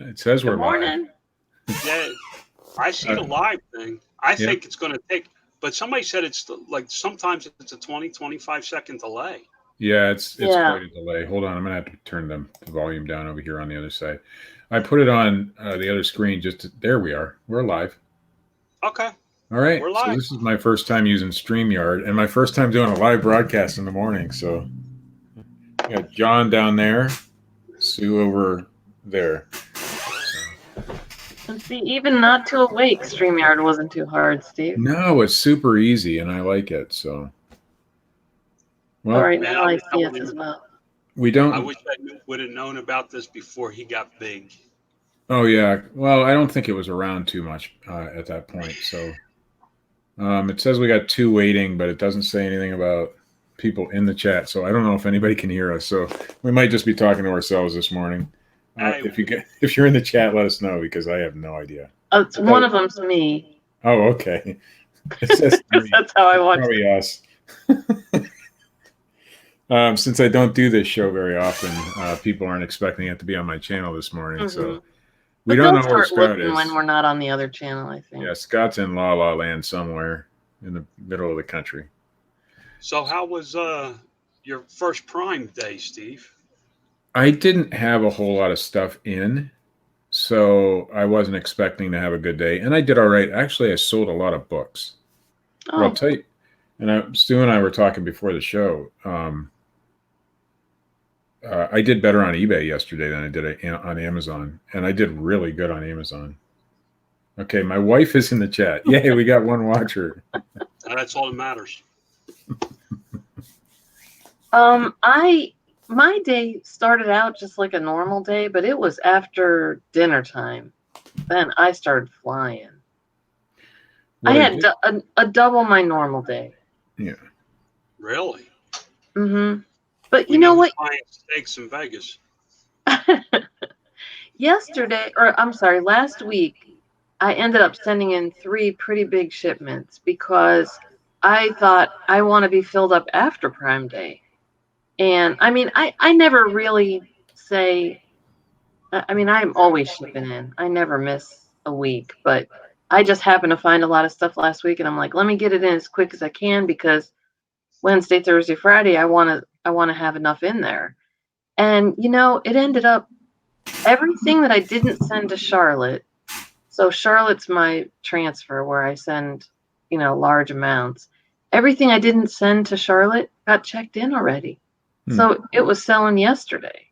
It says Good we're live. morning. Yeah, I see the Uh, live thing. I yep. think it's going to take, but somebody said it's like sometimes it's a 20-25 second delay. Yeah, it's Yeah. quite a delay. Hold on, I'm gonna have to turn the volume down over here on the other side. I put it on the other screen. There we are. We're live. Okay, All right. we're So live. this is my first time using StreamYard and my first time doing a live broadcast in the morning. So we got John down there, Sue over there. So, And see, even not too awake, StreamYard wasn't too hard, Steve. no, it's super easy and I like it. So, All well, right, Man, now I see us as well. we I don't. wish I would have known about this before he got big. Oh yeah. Well, I don't think it was around too much at that point. So it says we got two waiting, but it doesn't say anything about people in the chat. So I don't know if anybody can hear us. So we might just be talking to ourselves this morning. Hey, If you're in the chat, let us know because I have no idea. One of them's me. Oh, okay. It says Because that's how I watch it. probably us. Since I don't do this show very often, people aren't expecting it to be on my channel this morning. So we don't know where Scott is. When we're not on the other channel, I think. Yeah, Scott's in La La Land somewhere in the middle of the country. so how was your first Prime Day, Steve? I didn't have a whole lot of stuff in, so I wasn't expecting to have a good day, and I did all right. Actually, I sold a lot of books. Oh, But I'll tell you, and Stu and I were talking before the show. I did better on eBay yesterday than I did on Amazon, and I did really good on Amazon. Okay, my wife is in the chat. Yay, we got one watcher. That's all that matters. my day started out just like a normal day, but it was after dinner time. Then I started flying. I had a double my normal day. Yeah. Really? Mm-hmm. But We you know what? Buying steaks in Vegas. Last week, I ended up sending in 3 pretty big shipments because I thought I want to be filled up after Prime Day. And I mean, I never really say, I mean, I'm always shipping in. I never miss a week, but I just happened to find a lot of stuff last week and I'm like, let me get it in as quick as I can because Wednesday, Thursday, Friday, I want to have enough in there. And you know, it ended up everything that I didn't send to Charlotte. So Charlotte's my transfer where I send, large amounts. Everything I didn't send to Charlotte got checked in already. So it was selling yesterday.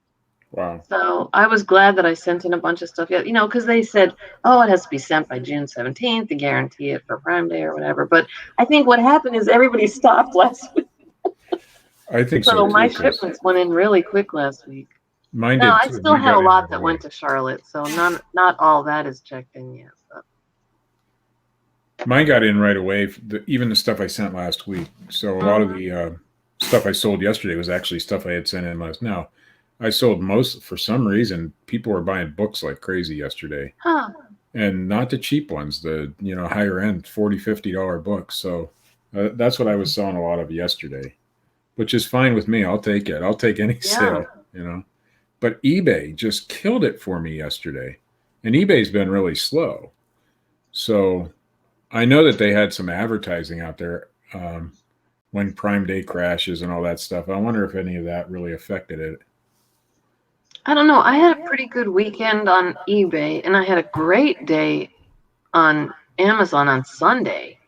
Wow. So I was glad that I sent in a bunch of stuff. Because they said, oh, it has to be sent by June 17th to guarantee it for Prime Day or whatever. But I think what happened is everybody stopped last week. I think so my shipments went in really quick last week. Mine did. No, I still had a lot that went to Charlotte, so not all that is checked in yet. But. Mine got in right away, even the stuff I sent last week. So a lot of the stuff I sold yesterday was actually stuff I had sent in last. Now, I sold most, for some reason, people were buying books like crazy yesterday. Huh. And not the cheap ones, the higher end $40, $50 books. So that's what I was selling a lot of yesterday, which is fine with me. I'll take it. I'll take any sale, But eBay just killed it for me yesterday. And eBay's been really slow. So I know that they had some advertising out there when Prime Day crashes and all that stuff. I wonder if any of that really affected it. I don't know. I had a pretty good weekend on eBay, and I had a great day on Amazon on Sunday.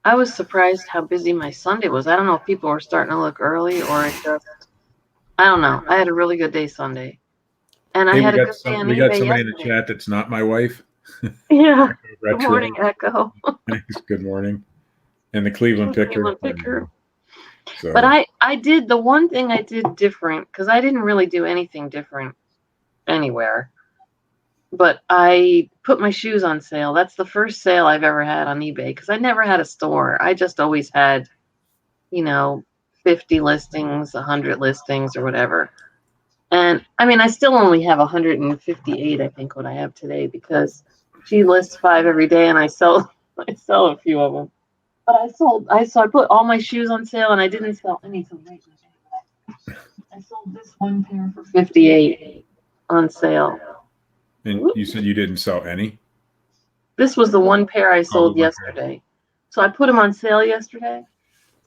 I was surprised how busy my Sunday was. I don't know if people were starting to look early or it just, I don't know. I had a really good day Sunday. And I had a good day on eBay. We got somebody in the chat that's not my wife. Yeah. Good morning, Echo. Thanks. Good morning. And the Cleveland Picker. So. But I did, the one thing I did different, because I didn't really do anything different anywhere, but I put my shoes on sale. That's the first sale I've ever had on eBay, because I never had a store. I just always had, 50 listings, 100 listings, or whatever. And I mean, I still only have 158, I think, what I have today, because she lists 5 every day, and I sell a few of them. But I put all my shoes on sale, and I didn't sell any till late. I sold this one pair for 58 on sale. And you said you didn't sell any? This was the one pair I sold one pair. yesterday. So I put them on sale yesterday.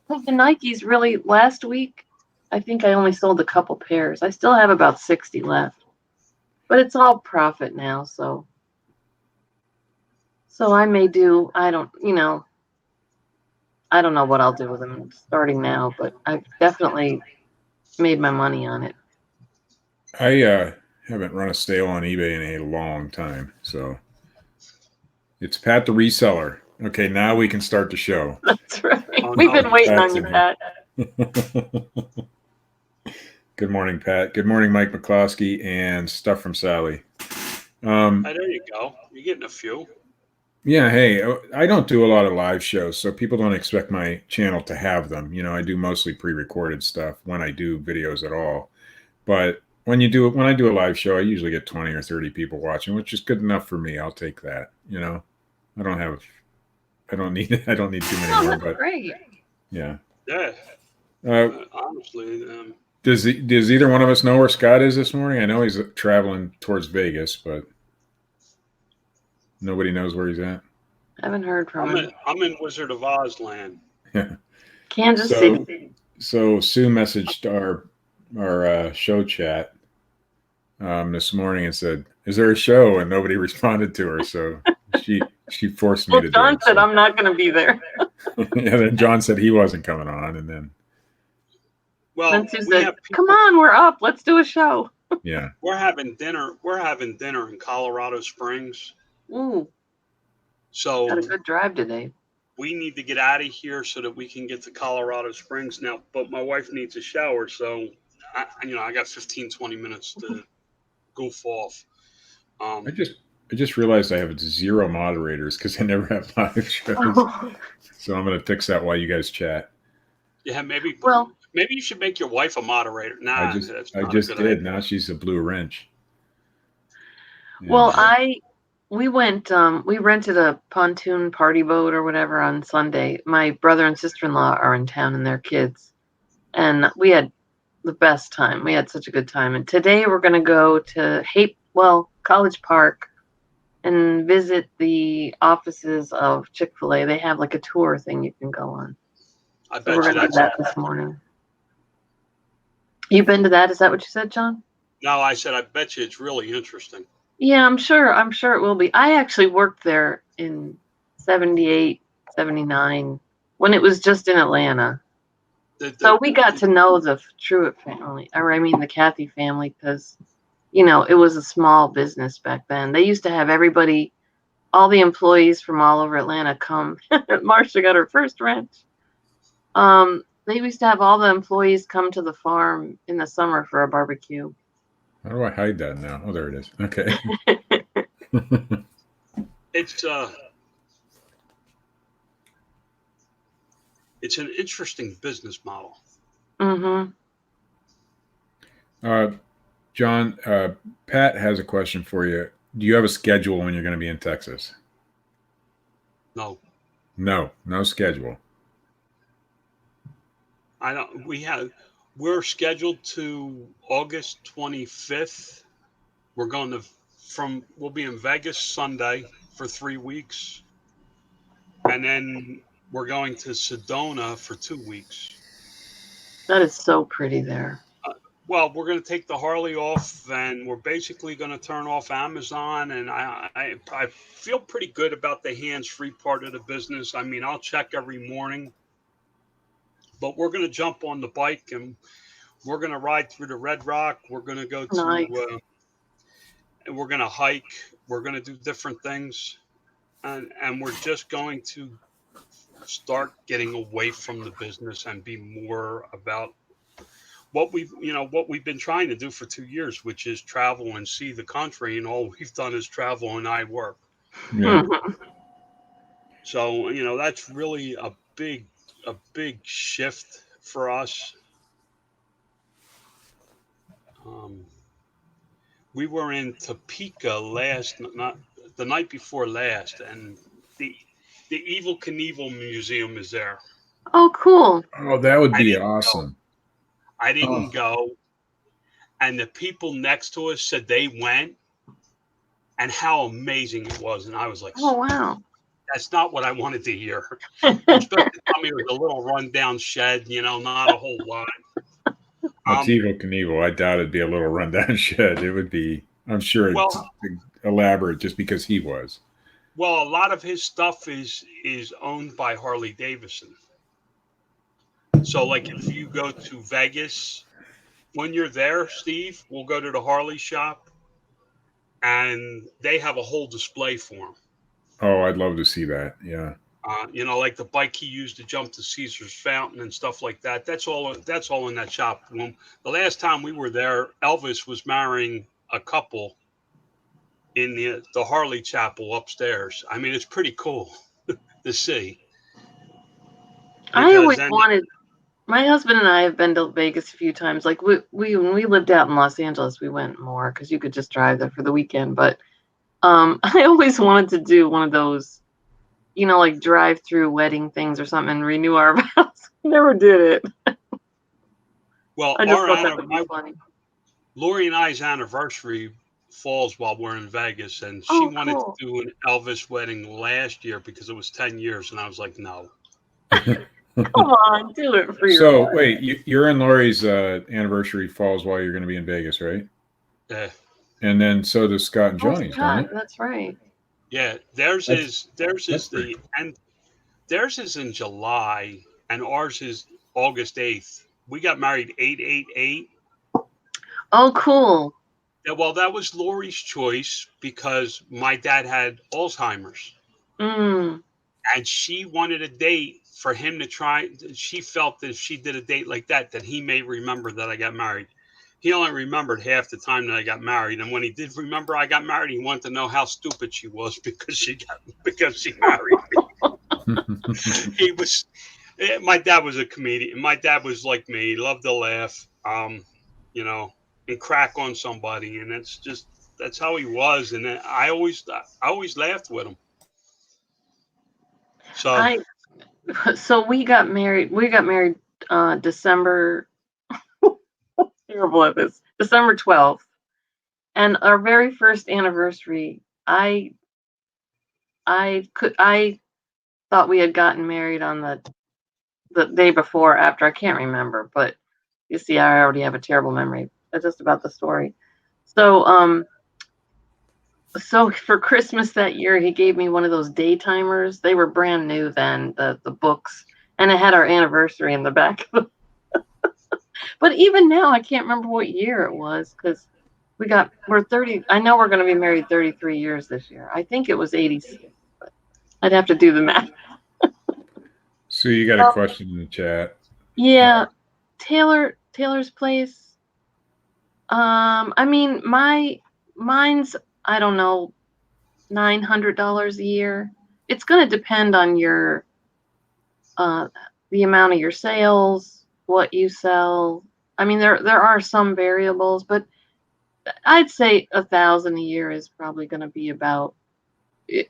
Because the Nikes really, last week, I think I only sold a couple pairs. I still have about 60 left. But it's all profit now, so I may do, I don't know what I'll do with them starting now, but I've definitely made my money on it. I haven't run a sale on eBay in a long time, so it's Pat the reseller. Okay, now we can start the show. That's right. Oh, We've no, been waiting Pat's on you, in Pat. Good morning, Pat. Good morning, Mike McCloskey, and stuff from Sally. Hey, there you go. You're getting a few. Yeah, hey, I don't do a lot of live shows, so people don't expect my channel to have them. I do mostly pre-recorded stuff when I do videos at all. But when I do a live show, I usually get 20 or 30 people watching, which is good enough for me. I'll take that. I don't need too many more. That's But great. yeah. Yeah. Honestly, does either one of us know where Scott is this morning? I know he's traveling towards Vegas, but nobody knows where he's at. I haven't heard from him. I'm in Wizard of Oz land. Yeah. Kansas City. So Sue messaged our show chat this morning and said, "Is there a show?" And nobody responded to her, so she forced me to John do it. said, "I'm not going to be there." Yeah, then John said he wasn't coming on, and then Well, Sue said, "Come on, we're up. Let's do a show." Yeah, we're having dinner. We're having dinner in Colorado Springs. Ooh, so got a good drive today. We need to get out of here so that we can get to Colorado Springs now. But my wife needs a shower, so I got 15, 20 minutes to goof off. I just realized I have 0 moderators because I never have live shows. So I'm going to fix that while you guys chat. Yeah, maybe. Well, maybe you should make your wife a moderator. Nah, I just did. Idea. Now she's a blue wrench. Well, we went. We rented a pontoon party boat or whatever on Sunday. My brother and sister-in-law are in town and their kids, and we had the best time. We had such a good time. And today we're going to go to College Park and visit the offices of Chick-fil-A. They have like a tour thing you can go on. I bet we're going to do that this morning. You've been to that? Is that what you said, John? No, I said I bet you it's really interesting. Yeah, I'm sure it will be. I actually worked there in 78, 79 when it was just in Atlanta. So we got to know the Truitt family, the Cathy family, because, it was a small business back then. They used to have all the employees from all over Atlanta come. Marcia got her first ranch. They used to have all the employees come to the farm in the summer for a barbecue. How do I hide that now? Oh, there it is. Okay. It's an interesting business model. Mm-hmm. John, Pat has a question for you. Do you have a schedule when you're going to be in Texas? No. No schedule. I don't. We're scheduled to August 25th. We'll be in Vegas Sunday for 3 weeks. And then we're going to Sedona for 2 weeks. That is so pretty there. Well, we're going to take the Harley off, and we're basically going to turn off Amazon. And I feel pretty good about the hands-free part of the business. I mean, I'll check every morning. But we're going to jump on the bike, and we're going to ride through the Red Rock. We're going to go to and we're going to hike. We're going to do different things. And we're just going to start getting away from the business and be more about what we've been trying to do for 2 years, which is travel and see the country. And all we've done is travel and I work. Yeah. So, that's really a big shift for us. We were in Topeka the night before last, and the Evel Knievel Museum is there. Oh, cool. Oh, that would be awesome. I didn't go, and the people next to us said they went, and how amazing it was. And I was like, Oh, wow. that's not what I wanted to hear. You're supposed to tell me it was a little rundown shed, not a whole lot. It's Evil Knievel. I doubt it'd be a little rundown shed. It would be, I'm sure it's Well, elaborate just because he was. well, a lot of his stuff is owned by Harley Davidson. So, like, if you go to Vegas, when you're there, Steve, we'll go to the Harley shop, and they have a whole display for him. Oh, I'd love to see that. Yeah. Like the bike he used to jump to Caesar's Fountain and stuff like that. That's all in that shop. The last time we were there, Elvis was marrying a couple in the Harley Chapel upstairs. I mean, it's pretty cool to see. I always wanted. My husband and I have been to Vegas a few times. Like we when we lived out in Los Angeles, we went more because you could just drive there for the weekend. But I always wanted to do one of those, like drive-through wedding things or something and renew our vows. Never did it. Well, I just thought that would be funny. Lori and I's anniversary falls while we're in Vegas, and she wanted cool. to do an Elvis wedding last year because it was 10 years, and I was like, no. Come on, do it for your So, wait, your and Lori's anniversary falls while you're going to be in Vegas, right? Yeah. And then so does Scott and Johnny's, don't it? That's right. Yeah, theirs is in July, and ours is August 8th. We got married 8/8/8. Oh, cool. Yeah, well, that was Lori's choice because my dad had Alzheimer's. And she wanted a date for him to try. She felt that if she did a date like that he may remember that I got married. He only remembered half the time that I got married. And when he did remember I got married, he wanted to know how stupid she was because she married me. My dad was a comedian. My dad was like me. He loved to laugh, and crack on somebody. And that's how he was. And I always laughed with him. So we got married. December. Terrible at this. December 12th, and our very first anniversary. I thought we had gotten married on the day before, after. I can't remember, but you see, I already have a terrible memory just about the story. So So for Christmas that year, he gave me one of those day timers. They were brand new then, the books, and it had our anniversary in the back. But even now, I can't remember what year it was because we're 30. I know we're going to be married 33 years this year. I think it was 86, but I'd have to do the math. So you got a question in the chat. Yeah, Taylor's place. I mean, mine's, I don't know, $900 a year. It's going to depend on your the amount of your sales, what you sell. I mean, there are some variables, but I'd say $1,000 a year is probably going to be about, it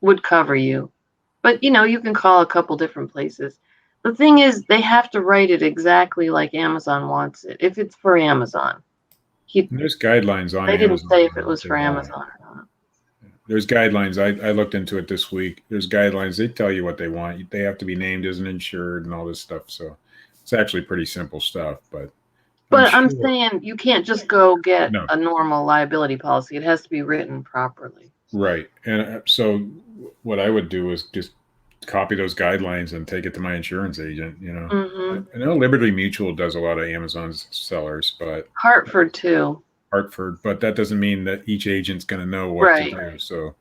would cover you. But you can call a couple different places. The thing is, they have to write it exactly like Amazon wants it. If it's for Amazon, there's guidelines on. They didn't say if it was for Amazon or not. There's guidelines. I looked into it this week. There's guidelines. They tell you what they want. They have to be named as an insured and all this stuff. So it's actually pretty simple stuff. But I'm saying you can't just go get a normal liability policy. It has to be written properly. Right. And so what I would do is just copy those guidelines and take it to my insurance agent. I know Liberty Mutual does a lot of Amazon's sellers, but Hartford too. But that doesn't mean that each agent's going to know what to do. So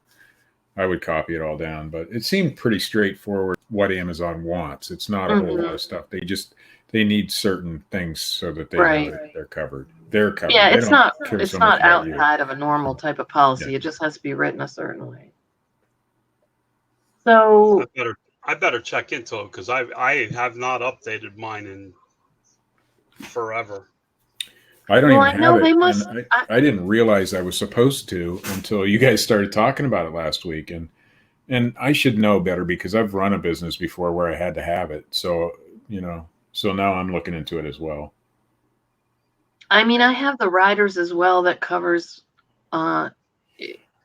I would copy it all down. But it seemed pretty straightforward what Amazon wants. It's not a whole lot of stuff. They need certain things so that they know that they're covered. They're covered. Yeah, it's not outside of a normal type of policy. Yeah. It just has to be written a certain way. So I better check into it because I have not updated mine in forever. I don't even have it. I didn't realize I was supposed to until you guys started talking about it last week. And I should know better because I've run a business before where I had to have it. So, so now I'm looking into it as well. I mean, I have the riders as well that covers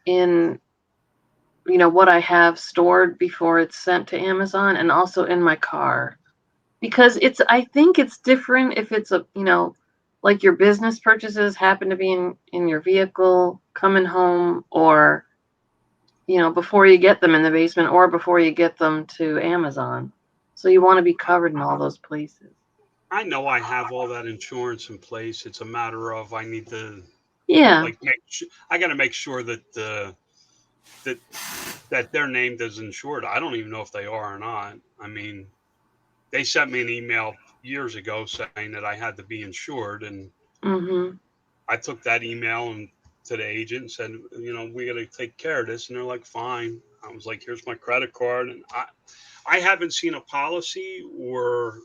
in, you know, what I have stored before it's sent to Amazon, and also in my car. Because I think it's different if it's a, you know, like your business purchases happen to be in your vehicle coming home, or, you know, before you get them in the basement, or before you get them to Amazon. So you want to be covered in all those places. I know I have all that insurance in place. It's a matter of I need to Yeah. I got to make sure that that that their name is insured. I don't even know if they are or not. I mean, they sent me an email years ago saying that I had to be insured, and Mhm. I took that email and to the agent and said, you know, we got to take care of this, and they're like, fine. I was like, here's my credit card, and I haven't seen a policy or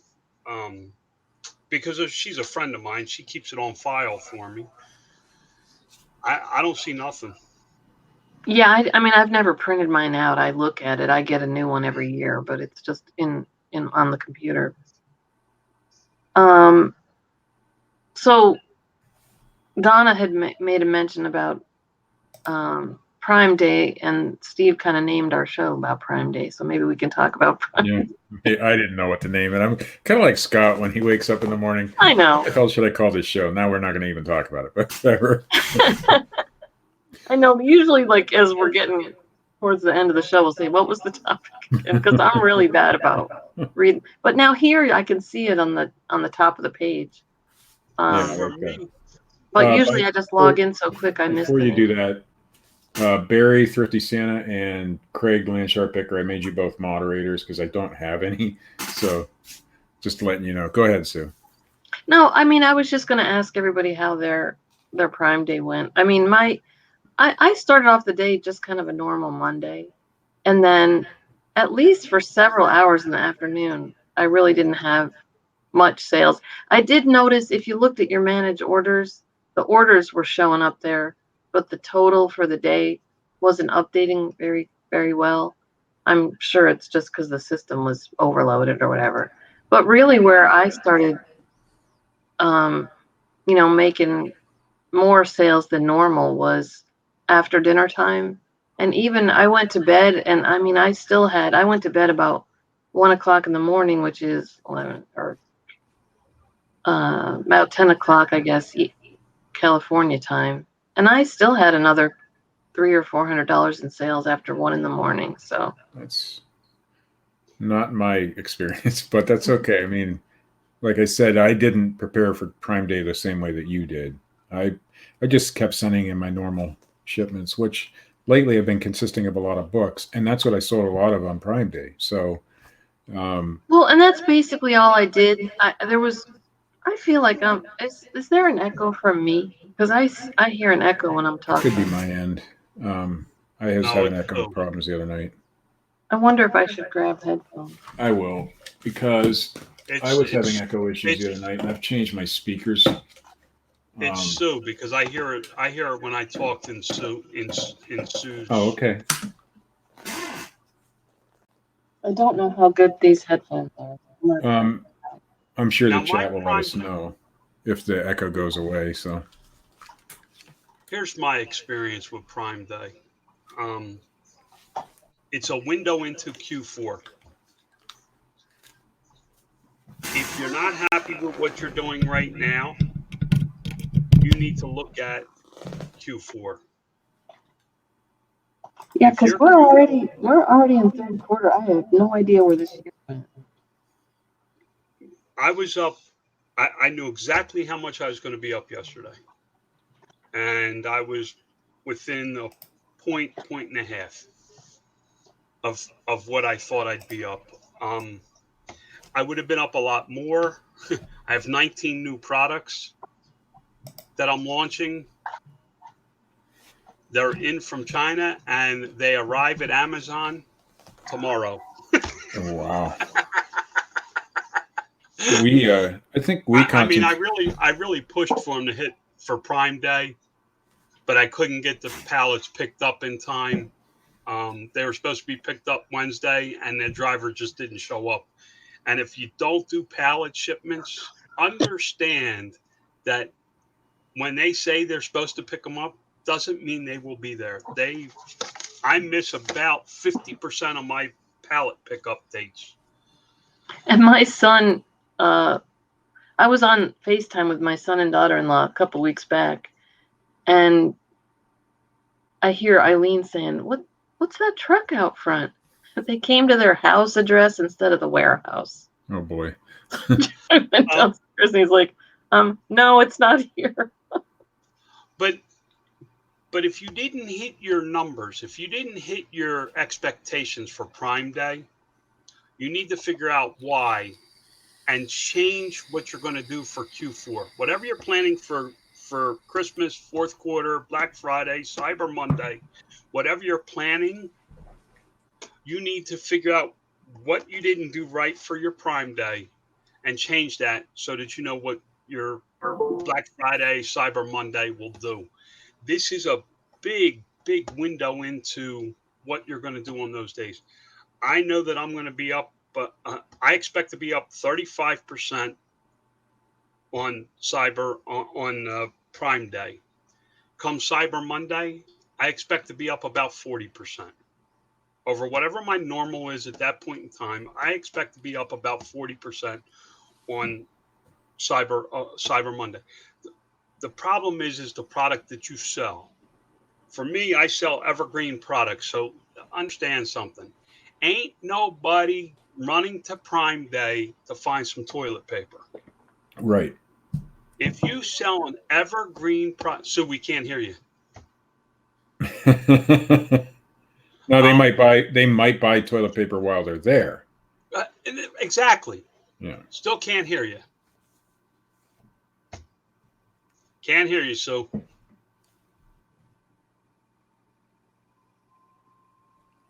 because she's a friend of mine, she keeps it on file for me. I don't see nothing. Yeah, I mean, I've never printed mine out. I look at it. I get a new one every year, but it's just in on the computer. So Donna had made a mention about Prime Day, and Steve kind of named our show about Prime Day, so maybe we can talk about Prime Yeah. Day. I didn't know what to name it. I'm kind of like Scott when he wakes up in the morning. I know. What the hell should I call this show? Now we're not going to even talk about it, but whatever. I know. Usually, like, as we're getting towards the end of the show, we'll say, what was the topic? Because I'm really bad about reading. But now here I can see it on the top of the page. Yeah, For like me, But usually I just log in so quick I miss before you it. do that, Barry, Thrifty Santa, and Craig Landsharp Picker, I made you both moderators because I don't have any. So just letting you know. Go ahead, Sue. No, I mean, I was just going to ask everybody how their Prime Day went. I mean, I started off the day just kind of a normal Monday. And then at least for several hours in the afternoon, I really didn't have much sales. I did notice if you looked at your managed orders, the orders were showing up there, but the total for the day wasn't updating very, very well. I'm sure it's just because the system was overloaded or whatever. But really, where I started, you know, making more sales than normal was after dinner time. And even I went to bed, and I mean, I went to bed about 1 o'clock in the morning, which is 11 or about 10 o'clock, I guess, California time. And I still had another $300 or $400 in sales after 1 in the morning. So That's not my experience, but that's okay. I mean, like I said, I didn't prepare for Prime Day the same way that you did. I I just kept sending in my normal shipments, which lately have been consisting of a lot of books, and that's what I sold a lot of on Prime Day. So, well, and that's basically all I did. I feel like is there an echo from me? Because I hear an echo when I'm it could be talking. my end. I was no, having it's echo problems the other night. I wonder if I should grab headphones. I will, because I it's was having it's echo issues the it's other night, and I've changed my speakers. it's Sue because I hear it. I hear it when I talk in Sue's. Oh, okay. I don't know how good these headphones are. I'm sure the Now my chat will let prime. us know if the echo goes away. So, Here's my experience with Prime Day. Um, it's a window into Q4. If you're not happy with what you're doing right now, you need to look at Q4. Yeah, If because you're, we're already in third quarter. I have no idea where this year went. I was up. I knew exactly how much I was going to be up yesterday, and I was within a point and a half of what I thought I'd be up. Um, I would have been up a lot more. I have 19 new products that I'm launching. They're in from China and they arrive at Amazon tomorrow. oh, wow. I think we I mean, concentrate. I really pushed for them to hit for Prime Day, but I couldn't get the pallets picked up in time. They were supposed to be picked up Wednesday, and their driver just didn't show up. And if you don't do pallet shipments, understand that when they say they're supposed to pick them up, doesn't mean they will be there. I miss about 50% of my pallet pickup dates. And my son, I was on FaceTime with my son and daughter-in-law a couple weeks back, and I hear Eileen saying, "What's that truck out front?" They came to their house address instead of the warehouse. Oh boy. I went downstairs and he's like, no, it's not here. But if you didn't hit your numbers, if you didn't hit your expectations for Prime Day, you need to figure out why and change what you're going to do for Q4. Whatever you're planning for Christmas, fourth quarter, Black Friday, Cyber Monday, whatever you're planning, you need to figure out what you didn't do right for your Prime Day and change that so that you know what your Black Friday, Cyber Monday will do. This is a big, big window into what you're going to do on those days. I know that I'm going to be up, but I expect to be up 35% on Prime Day. Come Cyber Monday, I expect to be up about 40%. Over whatever my normal is at that point in time, I expect to be up about 40% on Cyber Monday. The problem is the product that you sell. For me, I sell evergreen products, so understand something. Ain't nobody running to Prime Day to find some toilet paper. Right. If you sell an evergreen product, so we can't hear you. No, they might buy toilet paper while they're there. Exactly. Yeah. Still can't hear you. Can't hear you, Sue.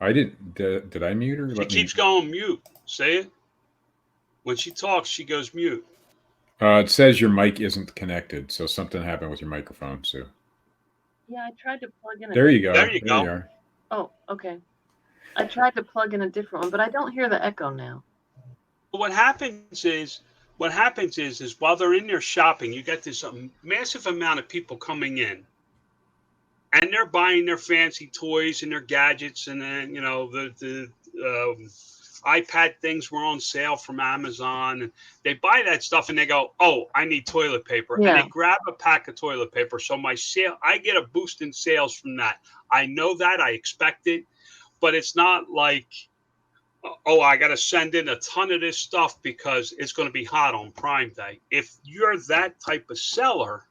I didn't. Did I mute her? She keeps going mute. Say it. When she talks, she goes mute. It says your mic isn't connected, so something happened with your microphone, Sue. Yeah, I tried to plug in. There you go. There you go. You are. Oh, okay. I tried to plug in a different one, but I don't hear the echo now. What happens is while they're in there shopping, you get this massive amount of people coming in, and they're buying their fancy toys and their gadgets, and then the iPad things were on sale from Amazon, and they buy that stuff and they go, "Oh, I need toilet paper," Yeah. and they grab a pack of toilet paper. So I get a boost in sales from that. I know that, I expect it, but it's not like, oh, I got to send in a ton of this stuff because it's going to be hot on Prime Day. If you're that type of seller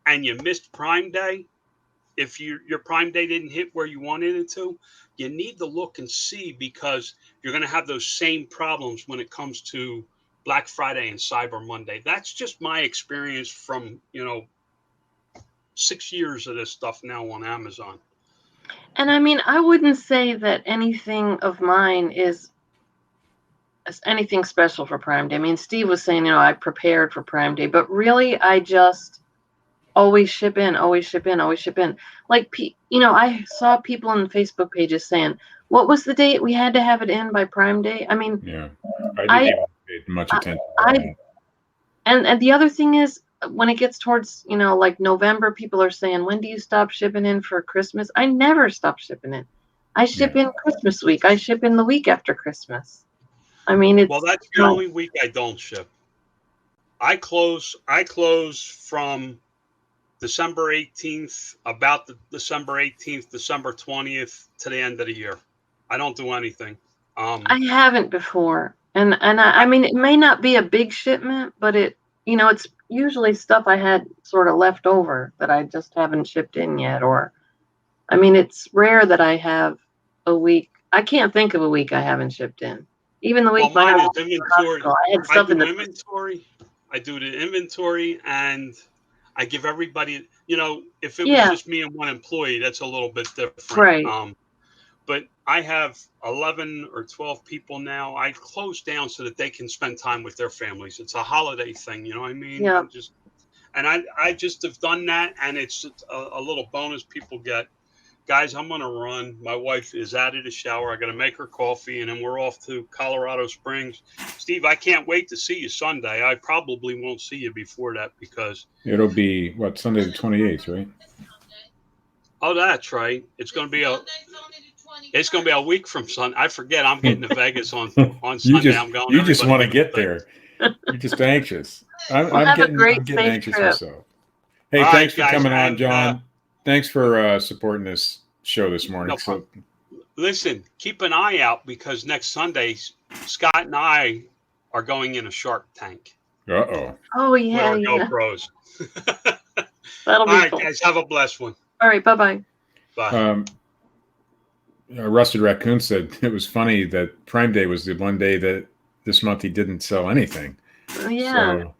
and you missed Prime Day, if your Prime Day didn't hit where you wanted it to, you need to look and see, because you're going to have those same problems when it comes to Black Friday and Cyber Monday. That's just my experience from 6 years of this stuff now on Amazon. And I mean, I wouldn't say that anything of mine is anything special for Prime Day. I mean, Steve was saying, I prepared for Prime Day, but really I just always ship in, always ship in, always ship in. Like, I saw people on Facebook pages saying, what was the date we had to have it in by Prime Day? I mean, yeah, I didn't pay much attention to that. And the other thing is, when it gets towards, like November, people are saying, when do you stop shipping in for Christmas? I never stop shipping in. I ship in Christmas week. I ship in the week after Christmas. I mean, it's... Well, that's the only week I don't ship. I close from December 18th, about the December 18th, December 20th to the end of the year. I don't do anything. I haven't before. And I mean, it may not be a big shipment, but it's usually stuff I had sort of left over that I just haven't shipped in yet. Or, I mean, it's rare that I have a week. I can't think of a week I haven't shipped in. Even the week mine is inventory. I had stuff in the inventory. I do the inventory, and I give everybody, if it was just me and one employee, that's a little bit different. Right. But I have 11 or 12 people now. I close down so that they can spend time with their families. It's a holiday thing, you know what I mean? Yeah. I just have done that, and it's a little bonus people get. Guys, I'm going to run. My wife is out of the shower. I got to make her coffee, and then we're off to Colorado Springs. Steve, I can't wait to see you Sunday. I probably won't see you before that because... It'll be, Sunday the 28th, right? Oh, that's right. It's going to be a week from Sunday. I forget. I'm getting to Vegas on Sunday. I'm going to You just everybody want to giving get things. there. You're just anxious. Well, have a great, I'm getting safe anxious trip. myself. Hey, All thanks right, for guys, coming on, and John. Thanks for supporting this show this morning. no problem. Listen, keep an eye out because next Sunday, Scott and I are going in a Shark Tank Uh-oh. Oh, with yeah, our yeah. GoPros. That'll All be right, cool. guys, have a blessed one. All right, bye-bye. Bye. Rusted Raccoon said it was funny that Prime Day was the one day that this month he didn't sell anything. Yeah. So,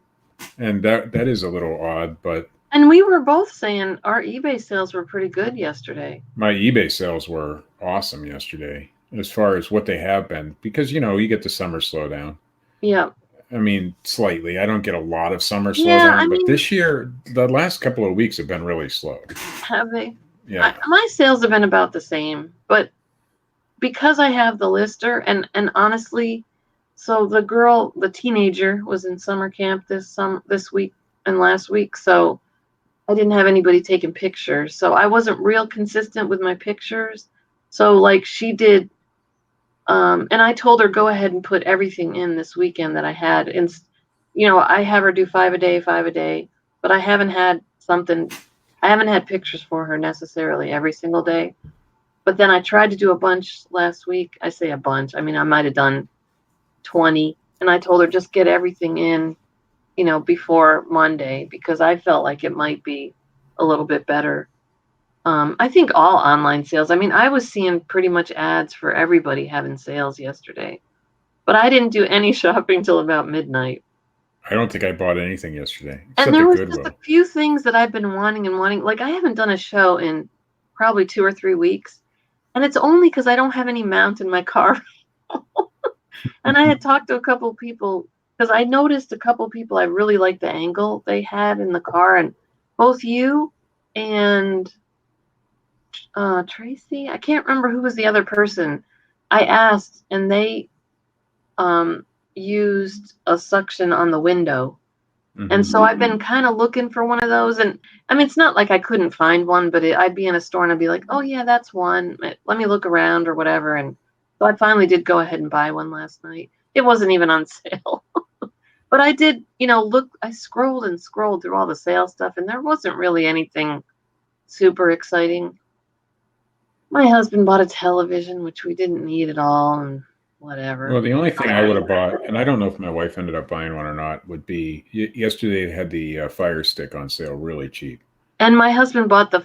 and that is a little odd, but And we were both saying our eBay sales were pretty good yesterday. my eBay sales were awesome yesterday as far as what they have been because, you get the summer slowdown. Yeah. I mean, slightly. I don't get a lot of summer Yeah, slowdown, but this year, the last couple of weeks have been really slow. have they? Yeah. My sales have been about the same, but because I have the lister and honestly, so the teenager was in summer camp this week and last week, so I didn't have anybody taking pictures. So I wasn't real consistent with my pictures. So like she did, and I told her go ahead and put everything in this weekend that I had. And I have her do 5 a day, but I haven't had pictures for her necessarily every single day. But then I tried to do a bunch last week. I say a bunch. I mean, I might have done 20. And I told her just get everything in, before Monday because I felt like it might be a little bit better. I think all online sales. I mean, I was seeing pretty much ads for everybody having sales yesterday. But I didn't do any shopping till about midnight. I don't think I bought anything yesterday. And there Except was at just Goodwill. a few things that I've been wanting and wanting. Like I haven't done a show in probably 2 or 3 weeks. And it's only because I don't have any mount in my car. And I had talked to a couple of people because I noticed a couple of people I really liked the angle they had in the car. And both you and Tracy, I can't remember who was the other person. I asked, and they used a suction on the window. Mm-hmm. And so I've been kind of looking for one of those. And I mean, it's not like I couldn't find one, but I'd be in a store and I'd be like, oh, yeah, that's one. Let me look around or whatever. And so I finally did go ahead and buy one last night. It wasn't even on sale. But I did, look, I scrolled and scrolled through all the sale stuff, and there wasn't really anything super exciting. My husband bought a television, which we didn't need at all, and whatever. Well, the only thing I would have bought, and I don't know if my wife ended up buying one or not, would be yesterday they had the Fire Stick on sale really cheap. And my husband bought the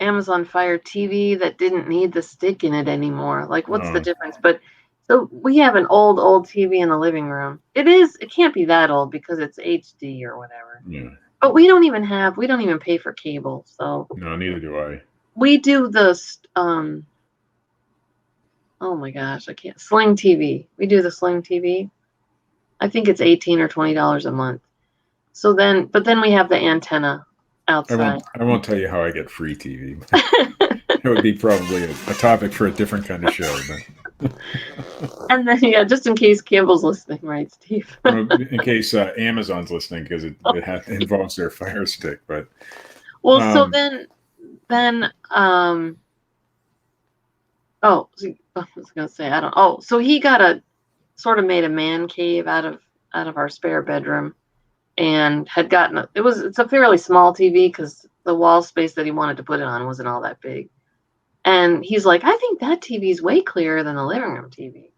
Amazon Fire TV that didn't need the stick in it anymore. Like, what's the difference? But so we have an old TV in the living room. It can't be that old because it's HD or whatever. Yeah. But we don't even pay for cable. So No, neither do I. we do the, oh my gosh, I can't, Sling TV. We do the Sling TV. I think it's $18 or $20 a month. So but then we have the antenna outside. I won't tell you how I get free TV. It would be probably a topic for a different kind of show. But. And then, yeah, just in case Campbell's listening, right, Steve? In case Amazon's listening, because it involves their Fire Stick. But well, so then, oh, I was gonna say I don't. Oh, so he made a man cave out of our spare bedroom, and had gotten it's a fairly small TV because the wall space that he wanted to put it on wasn't all that big. And he's like, I think that TV is way clearer than the living room TV.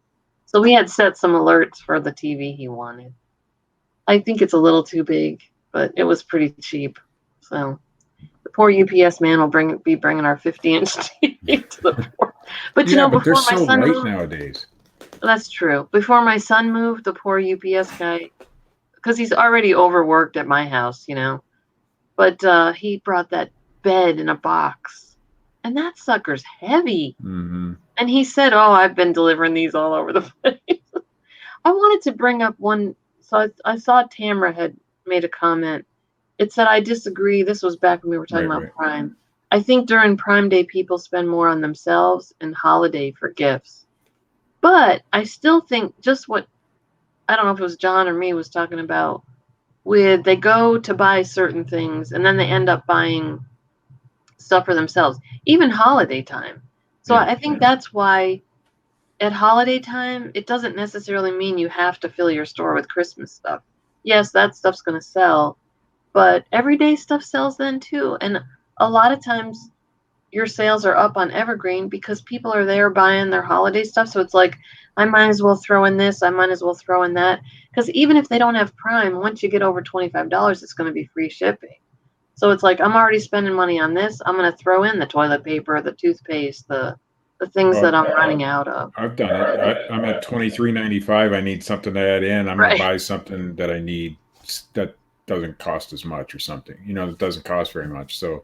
So we had set some alerts for the TV he wanted. I think it's a little too big, but it was pretty cheap. So the poor UPS man will be bringing our 50-inch TV to the port. But but they're before so my son light moved, nowadays. that's true. Before my son moved, the poor UPS guy, because he's already overworked at my house, but he brought that bed in a box. And that sucker's heavy. Mm-hmm. And he said, oh, I've been delivering these all over the place. I wanted to bring up one. So I saw Tamara had made a comment. It said, I disagree. This was back when we were talking about Prime. I think during Prime Day, people spend more on themselves and holiday for gifts. But I still think just what, I don't know if it was John or me was talking about, they go to buy certain things and then they end up buying stuff for themselves, even holiday time. So Yeah. I think that's why at holiday time, it doesn't necessarily mean you have to fill your store with Christmas stuff. Yes, that stuff's going to sell, but everyday stuff sells then too. And a lot of times your sales are up on evergreen because people are there buying their holiday stuff. So it's like, I might as well throw in this, I might as well throw in that. Because even if they don't have Prime, once you get over $25, it's going to be free shipping. So it's like, I'm already spending money on this. I'm going to throw in the toilet paper, the toothpaste, the things that I'm running out of. I've done it. I'm at $23.95. I need something to add in. I'm going to buy something that I need that doesn't cost as much or something. It doesn't cost very much. So,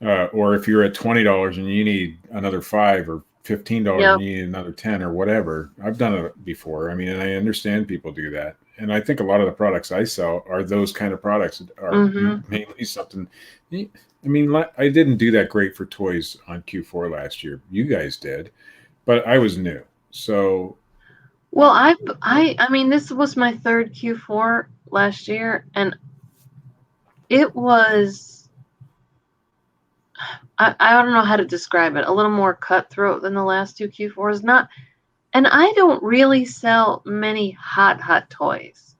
or if you're at $20 and you need another $5 or $15 and you need another 10 or whatever. I've done it before. I mean, and I understand people do that. And I think a lot of the products I sell are those kind of products that are mainly something. I mean, I didn't do that great for toys on Q4 last year. You guys did, but I was new. So, well, I mean, this was my third Q4 last year, and it was, I don't know how to describe it, a little more cutthroat than the last two Q4s. And I don't really sell many hot toys.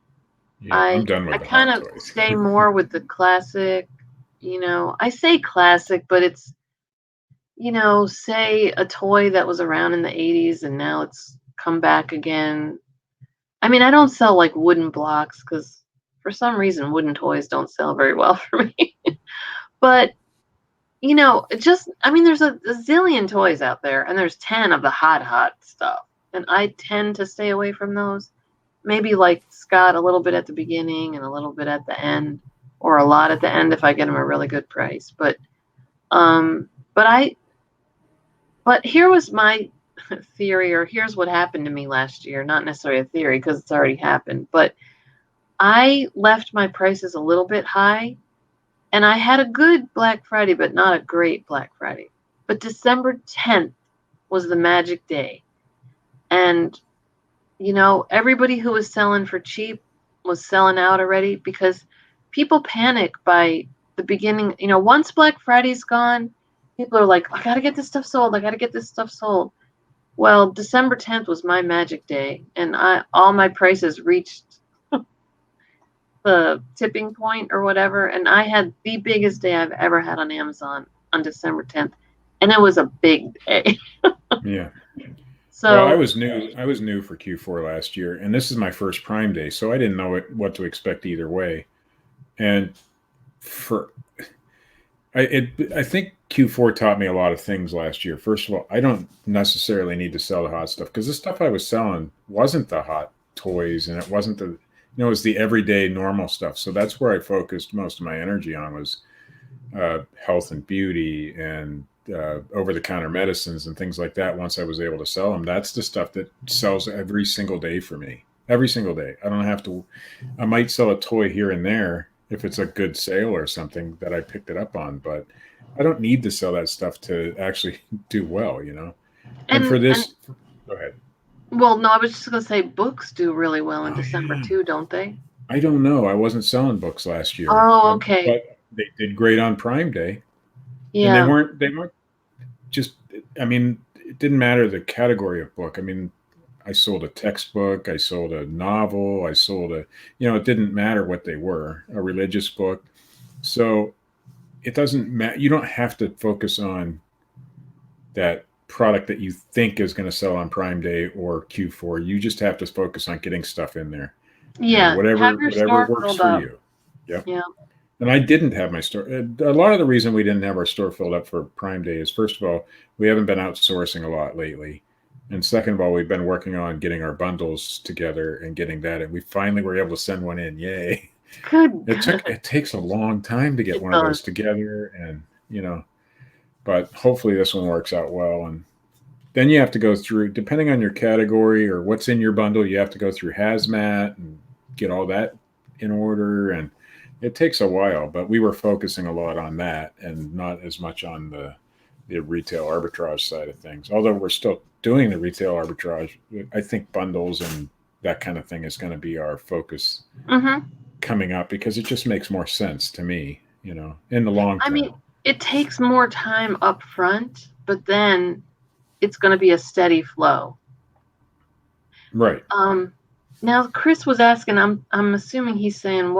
Yeah, I'm done with I the kind hot of toys. stay more with the classic, I say classic, but it's, say a toy that was around in the 80s and now it's come back again. I mean, I don't sell like wooden blocks because for some reason wooden toys don't sell very well for me. But, there's a zillion toys out there and there's 10 of the hot stuff. And I tend to stay away from those. Maybe like Scott, a little bit at the beginning and a little bit at the end, or a lot at the end if I get them a really good price. But here was my theory, or here's what happened to me last year. Not necessarily a theory because it's already happened, but I left my prices a little bit high, and I had a good Black Friday, but not a great Black Friday. But December 10th was the magic day. And everybody who was selling for cheap was selling out already because people panic by the beginning. Once Black Friday's gone, people are like, I got to get this stuff sold. I got to get this stuff sold. Well, December 10th was my magic day, and all my prices reached the tipping point or whatever, and I had the biggest day I've ever had on Amazon on December 10th, and it was a big day. Yeah. So, well, I was new for Q4 last year, and this is my first Prime Day, so I didn't know what to expect either way. And I think Q4 taught me a lot of things last year. First of all, I don't necessarily need to sell the hot stuff because the stuff I was selling wasn't the hot toys, and it wasn't it was the everyday normal stuff. So that's where I focused most of my energy on was health and beauty and over-the-counter medicines and things like that. Once I was able to sell them, that's the stuff that sells every single day for me. Every single day. I don't have to. I might sell a toy here and there if it's a good sale or something that I picked it up on, but I don't need to sell that stuff to actually do well, And for this, go ahead. Well, no, I was just going to say books do really well in December too, don't they? I don't know. I wasn't selling books last year. Oh, okay. But they did great on Prime Day. Yeah. And they weren't just, I mean, it didn't matter the category of book. I mean, I sold a textbook, I sold a novel, I sold it didn't matter what they were, a religious book. So it doesn't matter. You don't have to focus on that product that you think is going to sell on Prime Day or Q4. You just have to focus on getting stuff in there. Yeah. Whatever works for you. Yep. Yeah. And I didn't have my store. A lot of the reason we didn't have our store filled up for Prime Day is, first of all, we haven't been outsourcing a lot lately. And second of all, we've been working on getting our bundles together and getting that. And we finally were able to send one in. Yay. Good. It takes a long time to get one of those together. And, but hopefully this one works out well. And then you have to go through, depending on your category or what's in your bundle, you have to go through hazmat and get all that in order. And it takes a while, but we were focusing a lot on that and not as much on the retail arbitrage side of things. Although we're still doing the retail arbitrage, I think bundles and that kind of thing is going to be our focus coming up because it just makes more sense to me, in the long term. I mean, it takes more time up front, but then it's going to be a steady flow. Right. Now Chris was asking, I'm assuming he's saying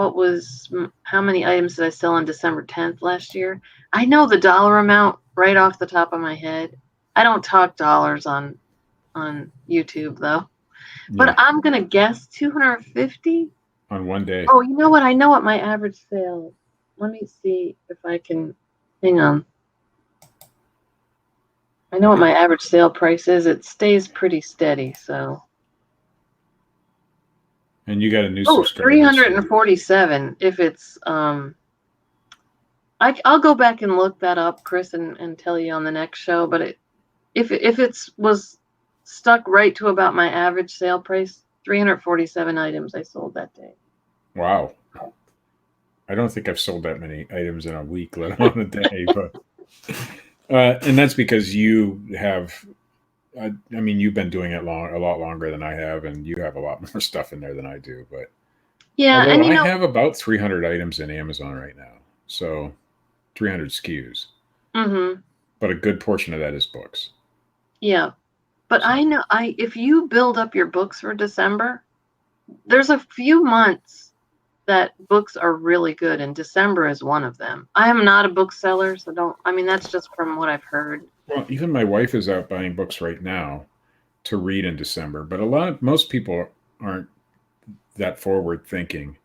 how many items did I sell on December 10th last year? I know the dollar amount right off the top of my head. I don't talk dollars on YouTube though. But Yeah. I'm going to guess 250 On one day. Oh, you know what? I know what my average sale. Let me see if I can hang on. I know what my average sale price is. It stays pretty steady, so. And you got a new Oh, subscriber. 347 if it's I'll go back and look that up, Chris, and tell you on the next show, but if it's was stuck right to about my average sale price, 347 items I sold that day. Wow. I don't think I've sold that many items in a week, let alone a day, but and that's because you have I mean, you've been doing it a lot longer than I have, and you have a lot more stuff in there than I do. But Yeah, although and I have about 300 items in Amazon right now, so 300 SKUs. Mm-hmm. But a good portion of that is books. Yeah, but I know if you build up your books for December, there's a few months that books are really good, and December is one of them. I am not a bookseller, so that's just from what I've heard. Well, even my wife is out buying books right now to read in December, but most people aren't that forward thinking.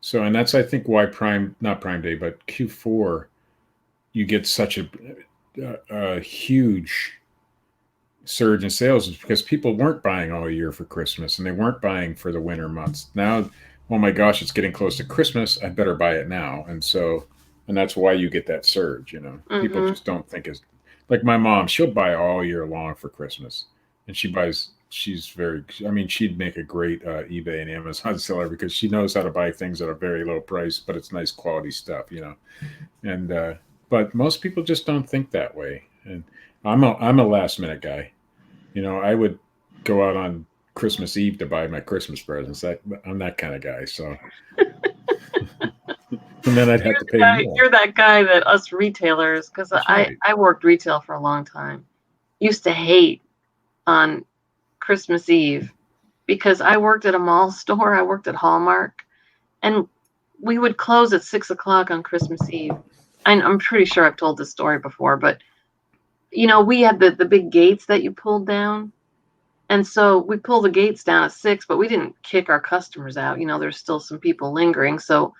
So, and that's I think why not Prime Day, but Q4, you get such a huge surge in sales is because people weren't buying all year for Christmas and they weren't buying for the winter months. Now, oh my gosh, it's getting close to Christmas. I better buy it now. And that's why you get that surge. Mm-hmm. People just don't think as like my mom. She'll buy all year long for Christmas, and she'd make a great eBay and Amazon seller because she knows how to buy things at a very low price, but it's nice quality stuff. And but most people just don't think that way. And I'm a last minute guy. I would go out on Christmas Eve to buy my Christmas presents. I'm that kind of guy. So, and then I'd have to pay more. You're that guy that us retailers, because Right. I worked retail for a long time, used to hate on Christmas Eve because I worked at a mall store. I worked at Hallmark, and we would close at 6:00 on Christmas Eve. I'm pretty sure I've told this story before, but we had the big gates that you pulled down. And so we pulled the gates down at 6, but we didn't kick our customers out. There's still some people lingering. So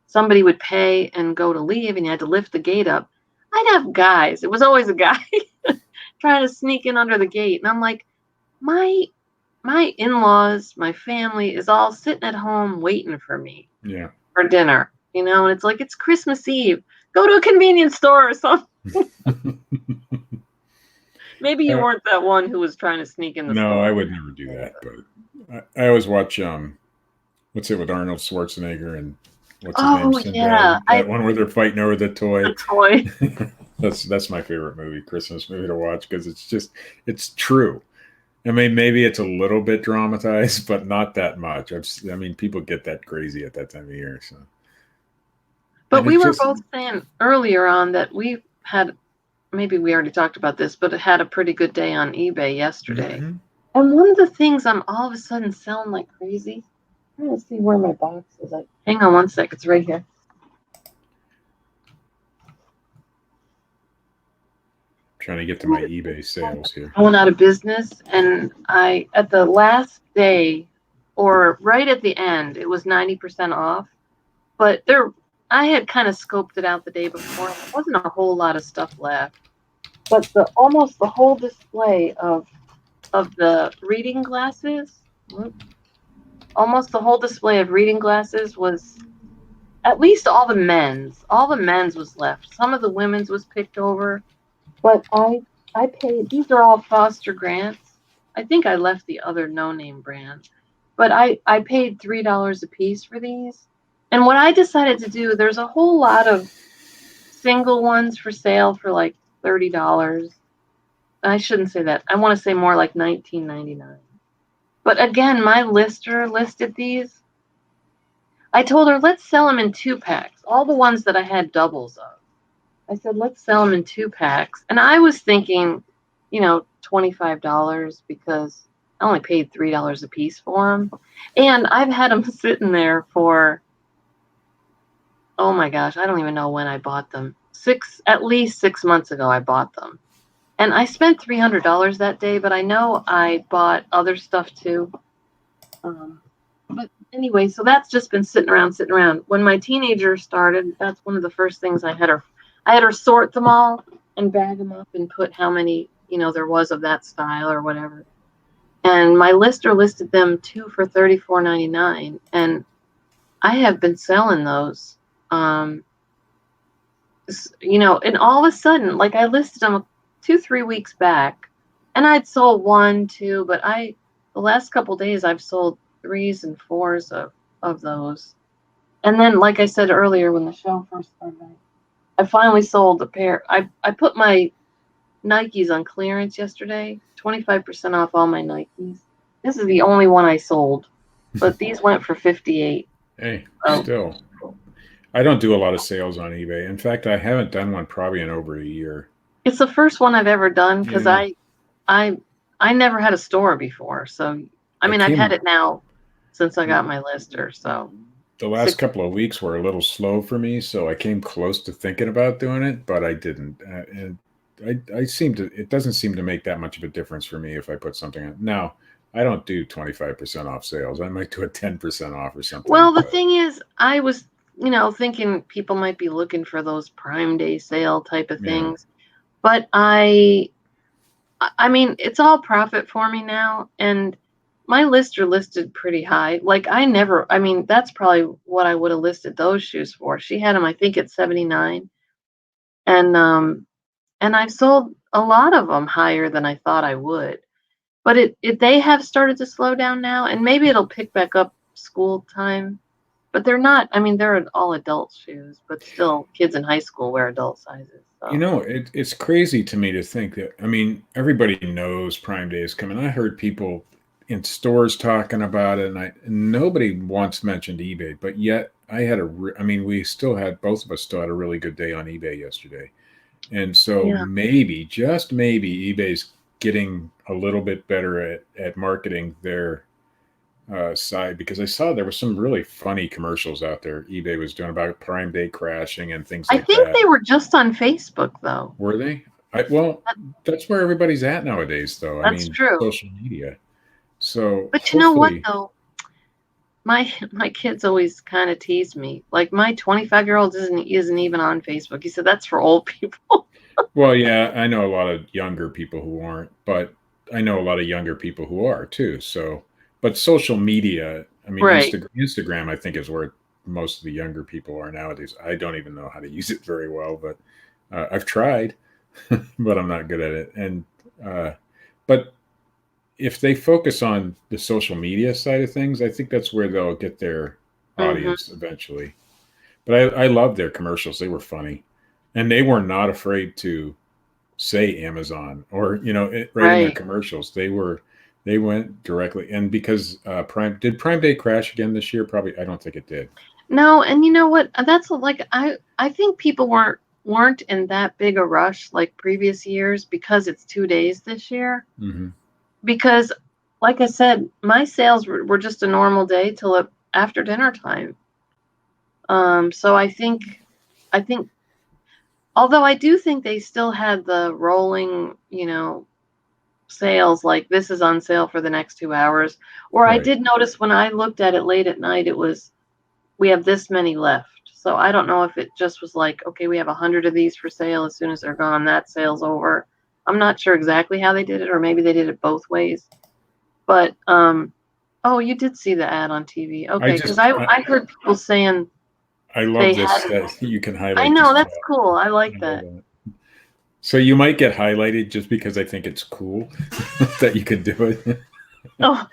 somebody would pay and go to leave, and you had to lift the gate up. I'd have guys. It was always a guy trying to sneak in under the gate. And I'm like, my in-laws, my family is all sitting at home waiting for me for dinner. And it's like, it's Christmas Eve. Go to a convenience store or something. Maybe you weren't that one who was trying to sneak in the store. No, I would never do that. But I always watch what's it with Arnold Schwarzenegger and what's his name? Yeah, that one where they're fighting over the toy. The toy. That's my favorite movie, Christmas movie to watch because it's true. I mean, maybe it's a little bit dramatized, but not that much. People get that crazy at that time of year. So, but we were both saying earlier on that we had. Maybe we already talked about this, but it had a pretty good day on eBay yesterday. Mm-hmm. And one of the things I'm all of a sudden selling like crazy. I'm going to see where my box is. Hang on one sec. It's right here. Trying to get to my eBay sales here. I went out of business, and at the last day, or right at the end, it was 90% off. But I had kind of scoped it out the day before. There wasn't a whole lot of stuff left. But almost the whole display of the reading glasses, almost the whole display of reading glasses was, at least all the men's was left. Some of the women's was picked over, but I paid. These are all Foster grants. I think I left the other no-name brand, but I paid $3 a piece for these. And what I decided to do, there's a whole lot of single ones for sale for like $30. I shouldn't say that. I want to say more like $19.99. But again, my lister listed these. I told her, let's sell them in 2-packs. All the ones that I had doubles of. I said, let's sell them in 2 packs. And I was thinking, $25 because I only paid $3 a piece for them. And I've had them sitting there for, oh my gosh, I don't even know when I bought them. At least 6 months ago, I bought them. And I spent $300 that day, but I know I bought other stuff too. But anyway, so that's just been sitting around. When my teenager started, that's one of the first things I had her sort them all and bag them up and put how many, there was of that style or whatever. And my lister listed them 2 for $34.99, and I have been selling those. And all of a sudden, like I listed them 2-3 weeks back, and I'd sold 1, 2, but the last couple of days I've sold 3s and 4s of those. And then, like I said earlier, when the show first started, I finally sold a pair. I put my Nikes on clearance yesterday, 25% off all my Nikes. This is the only one I sold, but these went for $58. Hey, still. I don't do a lot of sales on eBay. In fact, I haven't done one probably in over a year. It's the first one I've ever done because I never had a store before. So, I've had it now since I got my lister. So the last couple of weeks were a little slow for me, so I came close to thinking about doing it, but I didn't. And it doesn't seem to make that much of a difference for me if I put something on. Now, I don't do 25% off sales. I might do a 10% off or something. Well, the thing is, I was, thinking people might be looking for those Prime Day sale type of things. But I mean, it's all profit for me now. And my lister listed pretty high. Like that's probably what I would have listed those shoes for. She had them, I think, at 79. And I've sold a lot of them higher than I thought I would. But they have started to slow down now, and maybe it'll pick back up school time. But they're not. They're all adult shoes, but still, kids in high school wear adult sizes. So. It's crazy to me to think that. Everybody knows Prime Day is coming. I heard people in stores talking about it, and nobody once mentioned eBay. But yet, both of us still had a really good day on eBay yesterday. And so maybe, just maybe, eBay's getting a little bit better at marketing their side, because I saw there was some really funny commercials out there eBay was doing about Prime Day crashing and things like that. I think they were just on Facebook, though. Were they? That's where everybody's at nowadays, though. That's true. Social media. So, but you know what, though? My kids always kind of tease me. Like, my 25-year-old isn't even on Facebook. He said that's for old people. Well, yeah, I know a lot of younger people who aren't, but I know a lot of younger people who are too. So, but social media, right. Instagram, I think, is where most of the younger people are nowadays. I don't even know how to use it very well, but I've tried, but I'm not good at it. And but if they focus on the social media side of things, I think that's where they'll get their audience eventually. But I love their commercials. They were funny. And they were not afraid to say Amazon or, in their commercials. They went directly. And because Prime Day crash again this year? Probably. I don't think it did. No. And you know what? That's like, I think people weren't in that big a rush like previous years because it's 2 days this year. Mm-hmm. Because, like I said, my sales were just a normal day till after dinner time. So I think, although I do think they still had the rolling, sales, like this is on sale for the next 2 hours. Or right. I did notice when I looked at it late at night, we have this many left. So I don't know if it just was like, okay, we have 100 of these for sale. As soon as they're gone, that sale's over. I'm not sure exactly how they did it, or maybe they did it both ways. But, oh, you did see the ad on TV. Okay, because I heard people saying, I love this that you can highlight. I know, that's cool. I like that. So you might get highlighted just because I think it's cool that you could do it. Oh,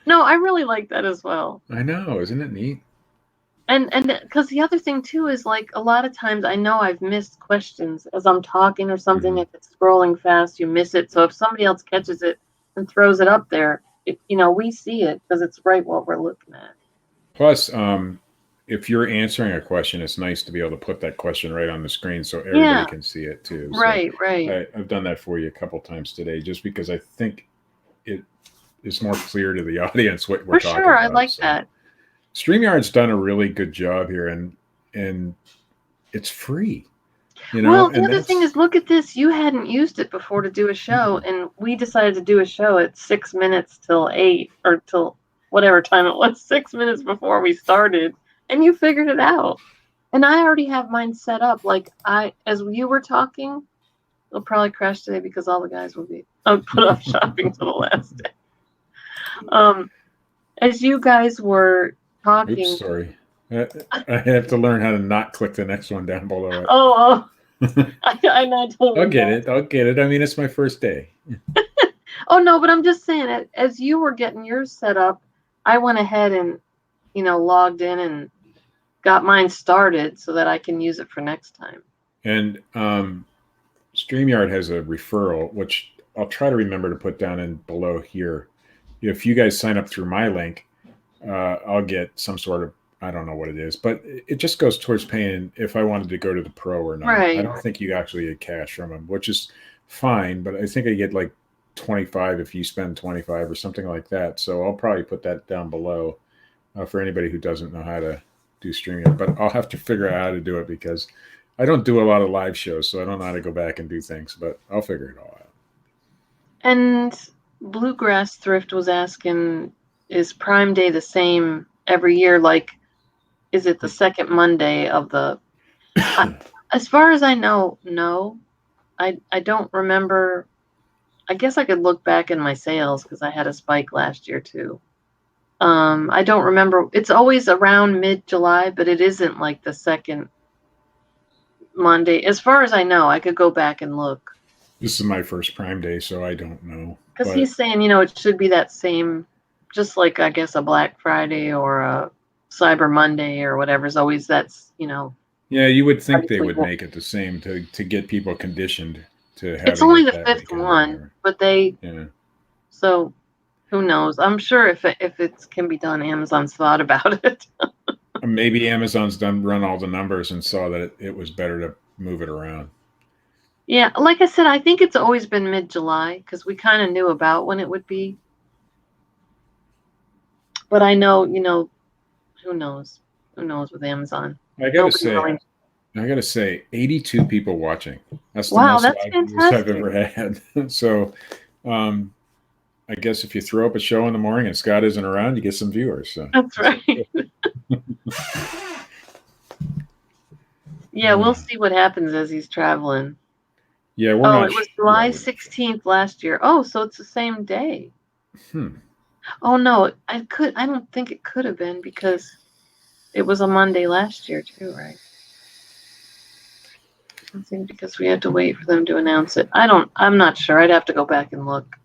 no, I really like that as well. I know, isn't it neat? And because the other thing too is, like, a lot of times I know I've missed questions as I'm talking or something. If it's scrolling fast, you miss it. So if somebody else catches it and throws it up there, we see it because it's right what we're looking at. Plus, if you're answering a question, it's nice to be able to put that question right on the screen so everybody Yeah. can see it too. Right, right. So I've done that for you a couple times today, just because I think it is more clear to the audience what we're For talking sure, about. I like So that. StreamYard's done a really good job here, and it's free. Well, the and other thing is, look at this. You hadn't used it before to do a show, and we decided to do a show at 6 minutes till 8 or till whatever time it was, 6 minutes before we started, and you figured it out. And I already have mine set up. Like as you were talking, it'll probably crash today because all the guys will be put off shopping to the last day. As you guys were talking. Oops, sorry. I have to learn how to not click the next one down below it. Oh. I totally I'll get it. I'll get it. I mean, it's my first day. Oh no, but I'm just saying, as you were getting yours set up, I went ahead and logged in and got mine started so that I can use it for next time. And StreamYard has a referral, which I'll try to remember to put down in below here. If you guys sign up through my link, I'll get some sort of, I don't know what it is, but it just goes towards paying if I wanted to go to the pro or not. Right. I don't think you actually get cash from them, which is fine, but I think I get like 25 if you spend 25 or something like that. So I'll probably put that down below for anybody who doesn't know how to do streaming. But I'll have to figure out how to do it because I don't do a lot of live shows, so I don't know how to go back and do things, but I'll figure it all out. And Bluegrass Thrift was asking, is Prime Day the same every year? Like, is it the second Monday of the... as far as I know, no. I don't remember. I guess I could look back in my sales because I had a spike last year too. I don't remember. It's always around mid-July, but it isn't like the second Monday. As far as I know, I could go back and look. This is my first Prime Day, so I don't know. Because he's saying, it should be that same, just like, I guess, a Black Friday or a Cyber Monday or whatever is always that's, Yeah, you would think they would make it the same to get people conditioned to have. It's only the fifth one, but they. Yeah. So, who knows? I'm sure if it can be done, Amazon's thought about it. Maybe Amazon's run all the numbers and saw that it was better to move it around. Yeah, like I said, I think it's always been mid-July because we kind of knew about when it would be. But I know, who knows? Who knows with Amazon? I gotta say, 82 people watching. That's the wow, most that's fantastic. I've ever had. So, I guess if you throw up a show in the morning and Scott isn't around, you get some viewers. So. That's right. Yeah, we'll see what happens as he's traveling. Yeah, it was July 16th last year. Oh, so it's the same day. Oh no, I don't think it could have been because it was a Monday last year too, right? I think because we had to wait for them to announce it. I'm not sure. I'd have to go back and look.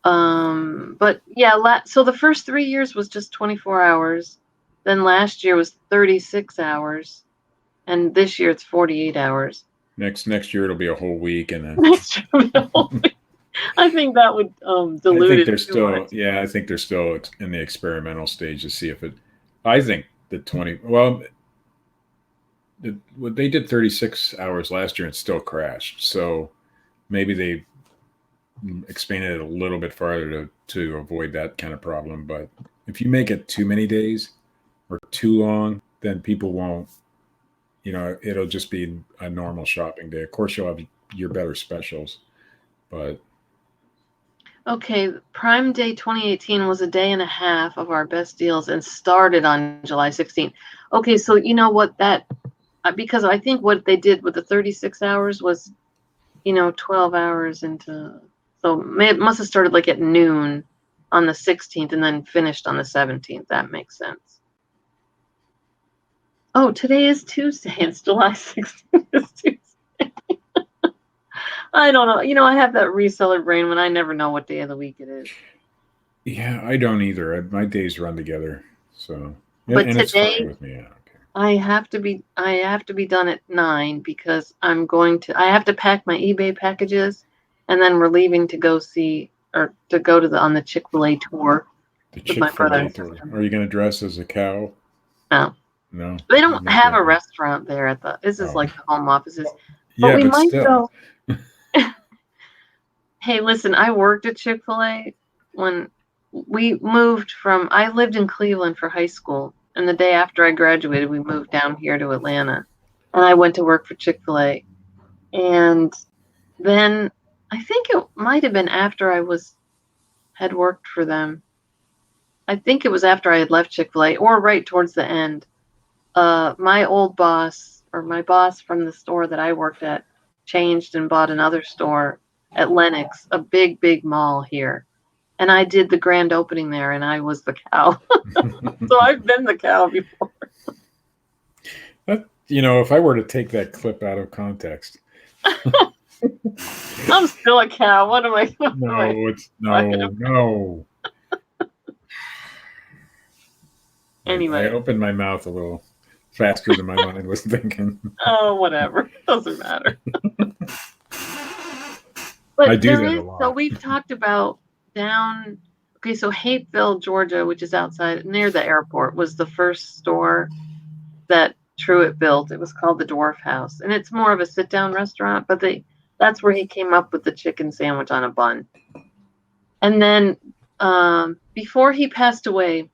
But yeah, so the first 3 years was just 24 hours. Then last year was 36 hours. And this year it's 48 hours. Next year it'll be a whole week, and then next year will be a whole week. I think that would dilute it. I think they're still in the experimental stage to see if it. I think the 20. Well, they did 36 hours last year and still crashed. So maybe they expanded it a little bit farther to avoid that kind of problem. But if you make it too many days or too long, then people won't. It'll just be a normal shopping day. Of course, you'll have your better specials, but. Okay, Prime Day 2018 was a day and a half of our best deals and started on July 16th. Okay, so you know what because I think what they did with the 36 hours was, 12 hours into, so it must have started like at noon on the 16th and then finished on the 17th. That makes sense. Oh, today is Tuesday. It's July 16th. It's Tuesday. I don't know. I have that reseller brain when I never know what day of the week it is. Yeah, I don't either. My days run together. So, but and today, it's fine with me. I don't care. I have to be done at 9 because I have to pack my eBay packages, and then we're leaving to go see or to go to on the Chick-fil-A tour with my brother. Tour. Are you going to dress as a cow? No, No, they you don't make have that a one. restaurant there at the. This is Oh. like the home offices, but Yeah, we but might still. go. Hey, listen, I worked at Chick-fil-A when we moved from. I lived in Cleveland for high school, and the day after I graduated, we moved down here to Atlanta, and I went to work for Chick-fil-A, and then I think it might have been after had worked for them. I think it was after I had left Chick-fil-A or right towards the end. My old boss or my boss from the store that I worked at changed and bought another store at Lenox, a big, big mall here. And I did the grand opening there and I was the cow. So I've been the cow before. If I were to take that clip out of context. I'm still a cow. What am I? No. Anyway. I opened my mouth a little faster than my mind was thinking. Oh, whatever. Doesn't matter. But I do that a lot. So we've talked about so Hapeville, Georgia, which is outside near the airport, was the first store that Truett built. It was called the Dwarf House. And it's more of a sit-down restaurant, but that's where he came up with the chicken sandwich on a bun. And then before he passed away,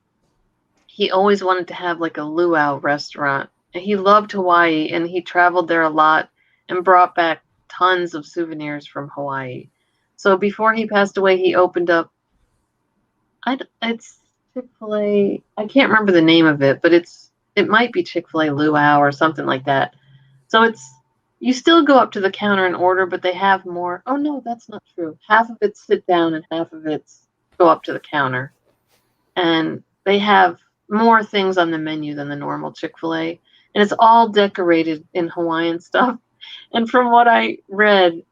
he always wanted to have like a luau restaurant. And he loved Hawaii, and he traveled there a lot and brought back tons of souvenirs from Hawaii. So before he passed away, he opened up. It's Chick-fil-A. I can't remember the name of it, but it might be Chick-fil-A Luau or something like that. So you still go up to the counter and order, but they have more. Oh no, that's not true. Half of it's sit down and half of it's go up to the counter, and they have more things on the menu than the normal Chick-fil-A, and it's all decorated in Hawaiian stuff. And from what I read,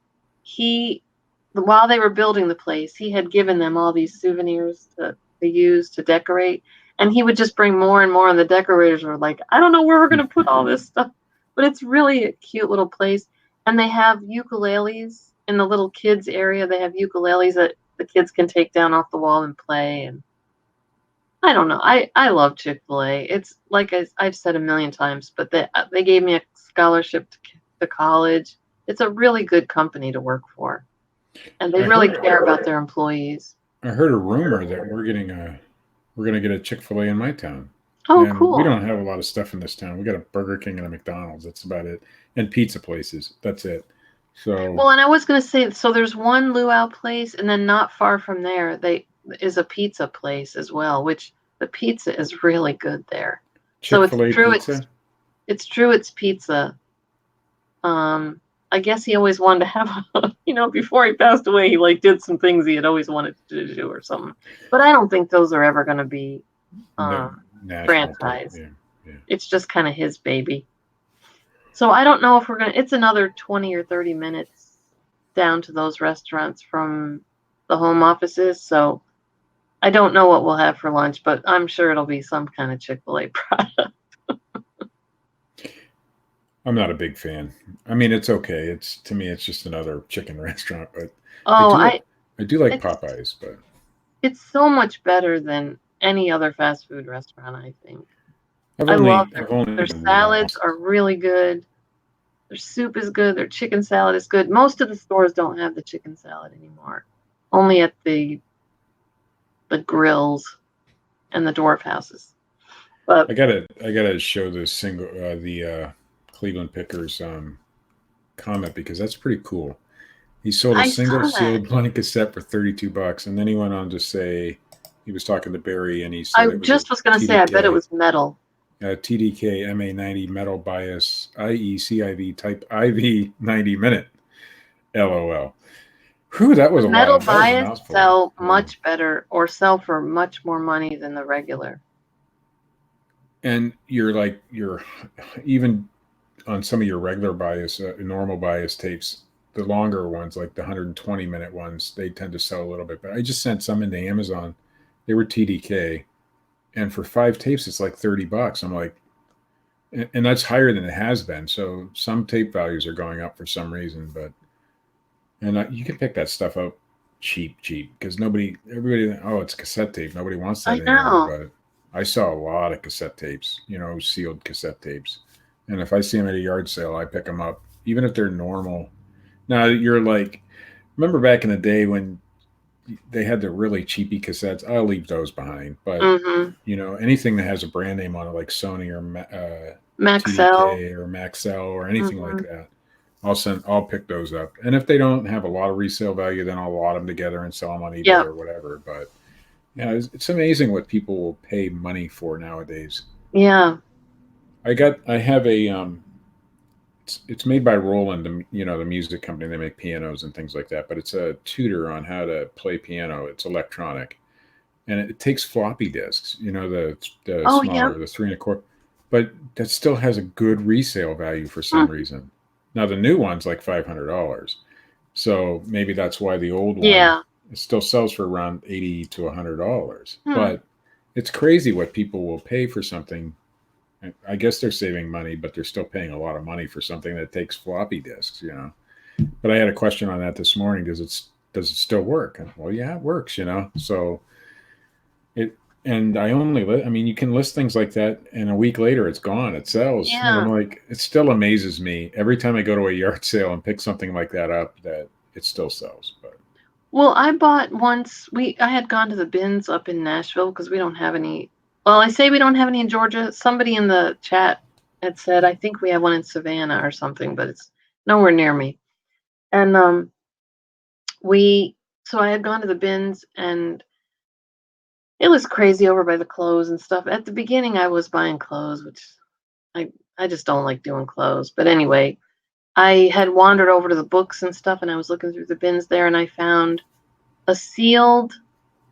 while they were building the place, he had given them all these souvenirs to use to decorate, and he would just bring more and more, and the decorators were like, I don't know where we're going to put all this stuff, but it's really a cute little place. And they have ukuleles in the little kids area. They have ukuleles that the kids can take down off the wall and play. And I don't know. I love Chick-fil-A. It's like I've said a million times, but they gave me a scholarship to college. It's a really good company to work for, and they really care about their employees. I heard a rumor that we're going to get a Chick-fil-A in my town. Oh, and cool. We don't have a lot of stuff in this town. We got a Burger King and a McDonald's. That's about it. And pizza places. That's it. So well, and I was going to say, so there's one luau place, and then not far from there, is a pizza place as well, which the pizza is really good there. Chick-fil-A pizza? It's Truett's Pizza. I guess he always wanted to have, before he passed away, he did some things he had always wanted to do or something. But I don't think those are ever going to be franchised. Yeah. It's just kind of his baby. So I don't know if it's another 20 or 30 minutes down to those restaurants from the home offices. So I don't know what we'll have for lunch, but I'm sure it'll be some kind of Chick-fil-A product. I'm not a big fan. I mean, it's okay. To me, it's just another chicken restaurant. But I do like Popeyes, but it's so much better than any other fast food restaurant, I think. I love their salads are really good. Their soup is good. Their chicken salad is good. Most of the stores don't have the chicken salad anymore. Only at the grills and the dwarf houses. But I gotta show the Cleveland Pickers comment, because that's pretty cool. He sold a single sealed blanket set for $32, and then he went on to say he was talking to Barry, and he said I was going to say I bet it was metal. TDK MA90 metal bias IECIV type IV 90 minute. LOL. Whew, that was a metal lot. Bias sell much better, or sell for much more money than the regular. And you're even on some of your regular bias, normal bias tapes, the longer ones, like the 120-minute ones, they tend to sell a little bit. But I just sent some into Amazon. They were TDK, and for 5 tapes, it's like $30. I'm like, and that's higher than it has been. So some tape values are going up for some reason, and you can pick that stuff up cheap, because everybody, it's cassette tape. Nobody wants that anymore. I saw a lot of cassette tapes, sealed cassette tapes. And if I see them at a yard sale, I pick them up, even if they're normal. Now, you're like, remember back in the day when they had the really cheapy cassettes? I'll leave those behind. But, Mm-hmm. anything that has a brand name on it, like Sony or Maxell. TDK or Maxell or anything like Mm-hmm. that, I'll pick those up. And if they don't have a lot of resale value, then I'll lot them together and sell them on eBay Yeah. or whatever. But yeah, it's amazing what people will pay money for nowadays. Yeah. I have a it's made by Roland, the music company. They make pianos and things like that. But it's a tutor on how to play piano. It's electronic, and it takes floppy disks. The Oh, yeah. smaller, the 3 1/4, but that still has a good resale value for some Hmm. reason. Now the new one's like $500, so maybe that's why the old one Yeah. it still sells for around $80 to $100. Hmm. But it's crazy what people will pay for something. I guess they're saving money, but they're still paying a lot of money for something that takes floppy disks. But I had a question on that this morning. Does it still work? Well, yeah, it works. So it and I mean, you can list things like that, and a week later it's gone. It sells, and I'm Yeah. like, it still amazes me every time I go to a yard sale and pick something like that up that it still sells. But Well, I bought once. I had gone to the bins up in Nashville because we don't have any. Well, I say we don't have any in Georgia. Somebody in the chat had said I think we have one in Savannah or something, but it's nowhere near me. And so I had gone to the bins, and it was crazy over by the clothes and stuff. At the beginning, I was buying clothes, which I just don't like doing clothes. But anyway, I had wandered over to the books and stuff, and I was looking through the bins there, and I found a sealed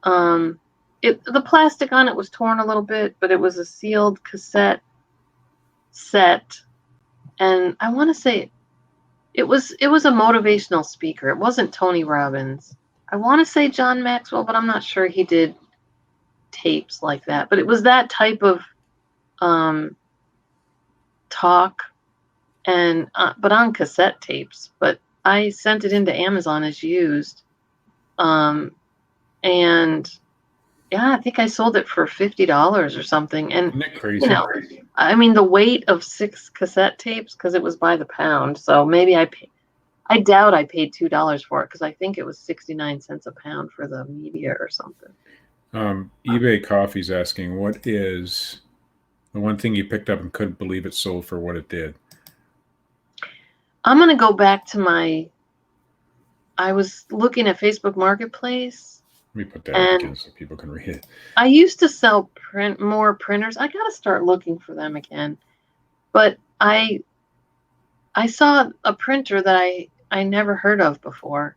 the plastic on it was torn a little bit, but it was a sealed cassette set, and I want to say it was a motivational speaker. It wasn't Tony Robbins. I want to say John Maxwell, but I'm not sure he did tapes like that. But it was that type of talk, and but on cassette tapes. But I sent it into Amazon as used, and yeah, I think I sold it for $50 or something. And isn't that crazy? I mean, the weight of 6 cassette tapes, because it was by the pound. So maybe I doubt I paid $2 for it, because I think it was 69 cents a pound for the media or something. eBay Coffee's asking, what is the one thing you picked up and couldn't believe it sold for what it did? I'm going to go back to I was looking at Facebook Marketplace. Let me put that up again so people can read it. I used to sell more printers. I got to start looking for them again. But I saw a printer that I never heard of before.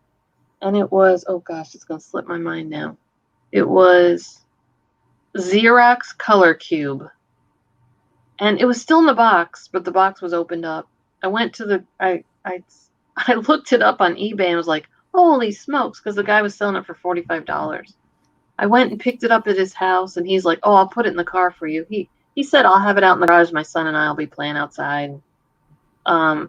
And it was, oh gosh, it's going to slip my mind now. It was Xerox Color Cube. And it was still in the box, but the box was opened up. I went to I looked it up on eBay and was like, holy smokes, because the guy was selling it for $45. I went and picked it up at his house, and he's like, oh, I'll put it in the car for you. He said, I'll have it out in the garage. My son and I will be playing outside. I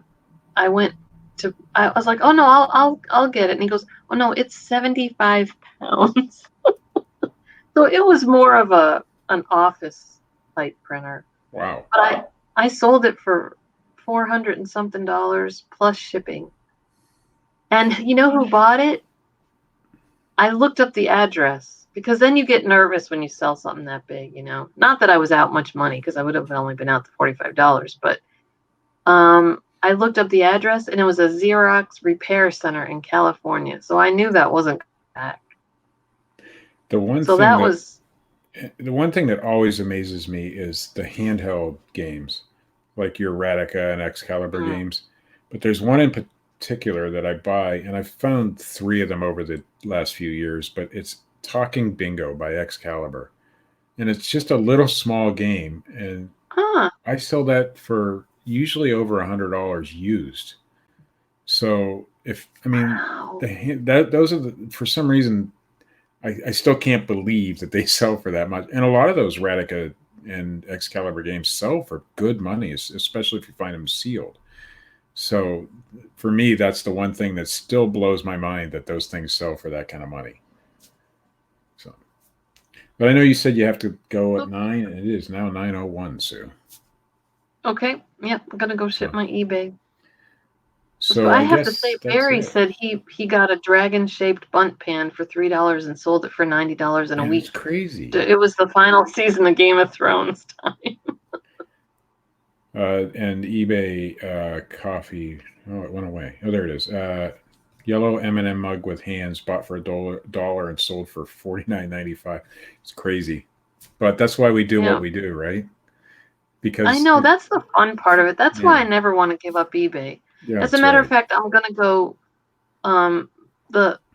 was like, oh no, I'll get it. And he goes, oh no, it's 75 pounds. So it was more of an office type printer. Wow. But I sold it for $400 and something plus shipping. And you know who bought it? I looked up the address, because then you get nervous when you sell something that big, Not that I was out much money, because I would have only been out to $45, but I looked up the address, and it was a Xerox repair center in California. So I knew that wasn't back. The one thing that always amazes me is the handheld games, like your Radica and Excalibur games. But there's one in particular that I buy, and I've found 3 of them over the last few years, but it's Talking Bingo by Excalibur. And it's just a little small game, and I sell that for usually over $100 used. So those are for some reason, I still can't believe that they sell for that much. And a lot of those Radica and Excalibur games sell for good money, especially if you find them sealed. So for me, that's the one thing that still blows my mind, that those things sell for that kind of money. So But I know you said you have to go at 9, and it is now 9:01, Sue. Okay. Yep. I'm gonna go ship So- my eBay. So I I have to guess say, that's Barry it. said he got a dragon-shaped bunt pan for $3 and sold it for $90 in a Man, week. it's crazy. It was the final season of Game of Thrones time. And eBay coffee. Oh, it went away. Oh, there it is. Yellow M&M mug with hands, bought for $1 and sold for $49.95. It's crazy, but that's why we do Yeah. what we do, right? Because I know that's the fun part of it. That's why I Yeah. never want to give up eBay. yeah, As a that's matter right. of fact, I'm gonna go.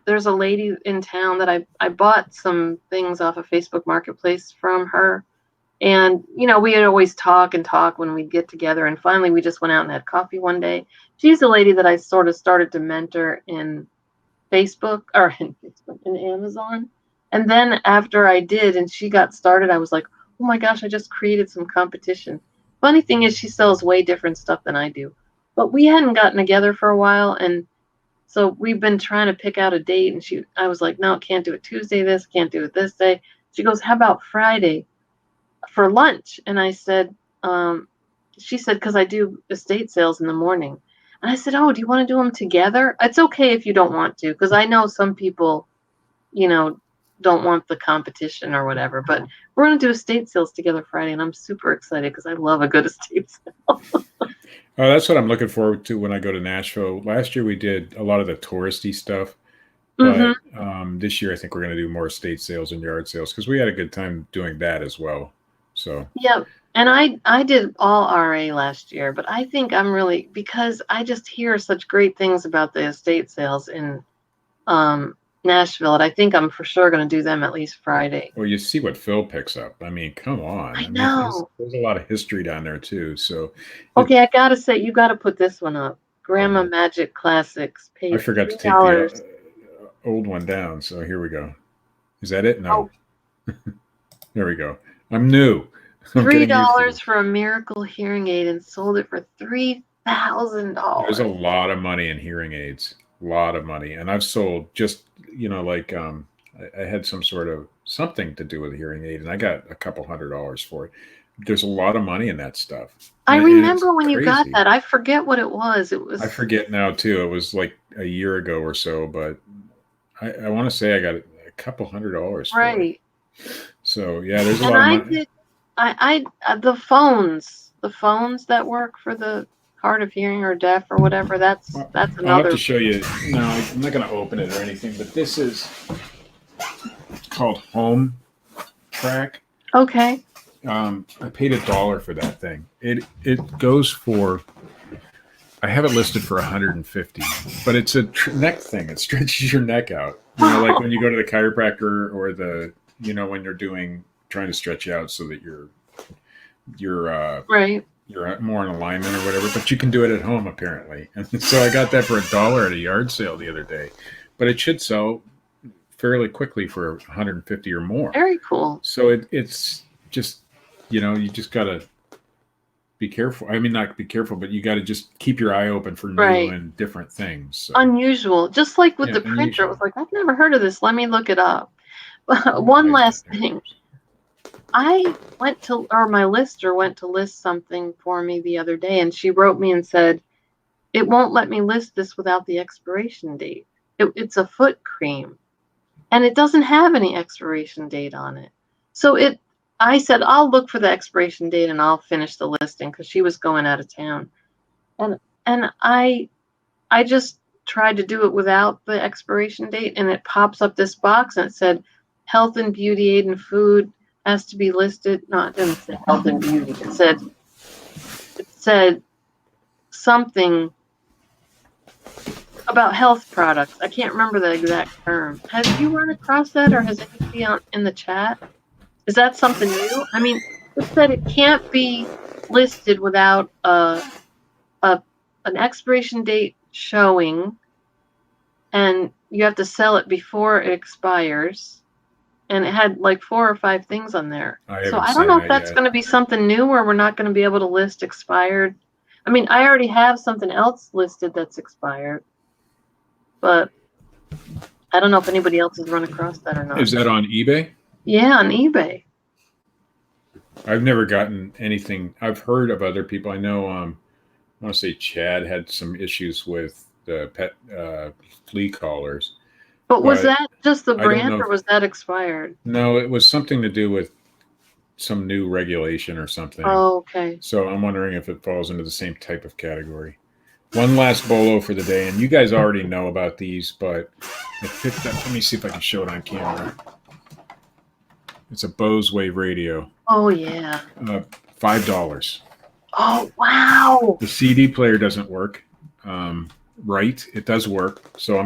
There's a lady in town that I bought some things off of Facebook Marketplace from her, and we had always talk and talk when we'd get together, and finally we just went out and had coffee one day. She's a lady that I sort of started to mentor in Facebook or in Amazon, and then after I did and she got started, I was like, oh my gosh, I just created some competition. Funny thing is, she sells way different stuff than I do, but we hadn't gotten together for a while, and so we've been trying to pick out a date, and I was like, no, can't do it Tuesday, can't do it this day. She goes, how about Friday for lunch? And I said, she said, because I do estate sales in the morning. And I said, oh, do you want to do them together? It's okay if you don't want to, because I know some people, don't want the competition or whatever, but we're going to do estate sales together Friday, and I'm super excited because I love a good estate sale. Oh, that's what I'm looking forward to when I go to Nashville. Last year we did a lot of the touristy stuff, but this year I think we're going to do more estate sales and yard sales because we had a good time doing that as well. So Yeah, and I did all RA last year, but I think I'm really, because I just hear such great things about the estate sales in Nashville, and I think I'm for sure going to do them at least Friday. well, you see what Phil picks up. I mean, come on. I I mean, know. there's a lot of history down there too. So Okay, I gotta say, you gotta put this one up. Grandma Magic Classics I paid forgot to take $3. the old one down. So here we go. Is that it? No. There we go. I'm new. I'm getting used to $3 this. for a miracle hearing aid and sold it for $3,000. There's a lot of money in hearing aids. A lot of money. And I've sold just, like I had some sort of something to do with a hearing aid and I got a couple $100 for it. There's a lot of money in that stuff. I And remember it's when you got crazy. that. I forget what it was. It was I forget now too. It was like a year ago or so, but I want to say I got a couple $100 for it. right. So yeah, there's a And lot of I money. did. The phones that work for the hard of hearing or deaf or whatever. That's I'll have another. to show you. No, I'm not going to open it or anything, but this is called Home Track. Okay. I paid $1 for that thing. It goes for. I have it listed for 150, but it's a neck thing. It stretches your neck out. Like when you go to the chiropractor or when you're trying to stretch you out so that you're right. you're more in alignment or whatever. But you can do it at home apparently. And so I got that for $1 at a yard sale the other day. But it should sell fairly quickly for 150 or more. Very cool. So it's just you just gotta be careful. I mean, not be careful, but you got to just keep your eye open for new Right. and different things. So. Unusual. Just like with Yeah, the printer, unusual. it was like, I've never heard of this. Let me look it up. Oh, One last thing. I my lister went to list something for me the other day, and she wrote me and said, it won't let me list this without the expiration date. It's a foot cream, and it doesn't have any expiration date on it. So I said, I'll look for the expiration date and I'll finish the listing because she was going out of town. And I just tried to do it without the expiration date, and it pops up this box and it said health and beauty aid and food has to be listed. No, it didn't say health and beauty. It said something about health products. I can't remember the exact term. Have you run across that, or has anybody in the chat? Is that something new? I mean, it said it can't be listed without an expiration date showing, and you have to sell it before it expires. And it had like 4 or 5 things on there. So I don't know if that's going to be something new where we're not going to be able to list expired. I mean, I already have something else listed that's expired, but I don't know if anybody else has run across that or not. Is that on eBay? Yeah, on eBay. I've never gotten anything. I've heard of other people. I know. I want to say Chad had some issues with the pet flea collars, But was but that just the I don't brand know. or was that expired? No, it was something to do with some new regulation or something. Oh, okay. So I'm wondering if it falls into the same type of category. One last bolo for the day, and you guys already know about these, but I picked up. Let me see if I can show it on camera. It's a Bose Wave radio. Oh, yeah. $5. Oh, wow. The CD player doesn't work. Right, it does work. So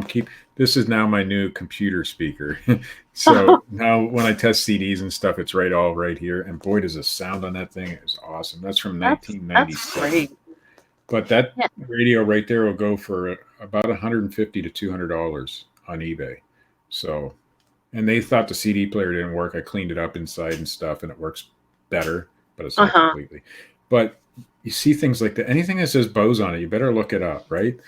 this is now my new computer speaker. So now when I test CDs and stuff, it's all right here. And boy, does the sound on that thing is awesome. That's from That's 1997. great. But that Yeah. radio right there will go for about $150 to $200 on eBay. So, and they thought the CD player didn't work. I cleaned it up inside and stuff, and it works better, but it's not completely. But you see things like that. Anything that says Bose on it, you better look it up, right?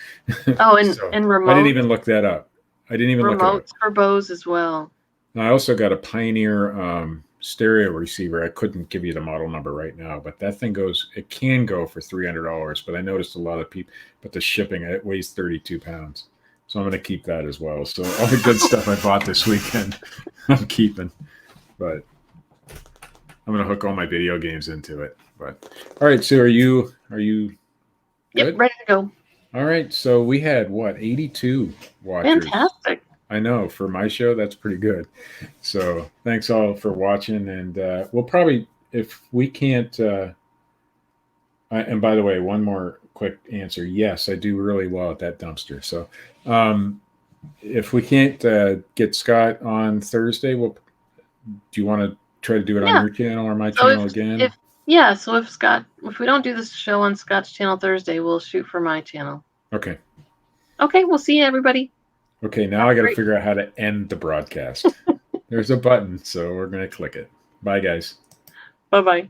Oh, and So, and remotes. I didn't even look that up. I didn't even look it up. Remotes for Bose as well. And I also got a Pioneer stereo receiver. I couldn't give you the model number right now, but that thing it can go for $300. But I noticed a lot of people, but the shipping, it weighs 32 pounds. So I'm going to keep that as well. So all the good stuff I bought this weekend, I'm keeping. But I'm going to hook all my video games into it. But all right, so are you good? Yep, ready to go. All right, so we had 82 watchers. Fantastic. I know, for my show, that's pretty good. So thanks all for watching, and we'll probably, if we can't, and by the way, one more quick answer. Yes, I do really well at that dumpster. So if we can't get Scott on Thursday, do you want to try to do it on your channel or my channel again? So if we don't do this show on Scott's channel Thursday, we'll shoot for my channel. Okay. Okay, we'll see you, everybody. Okay, now I got to figure out how to end the broadcast. There's a button, so we're going to click it. Bye, guys. Bye-bye.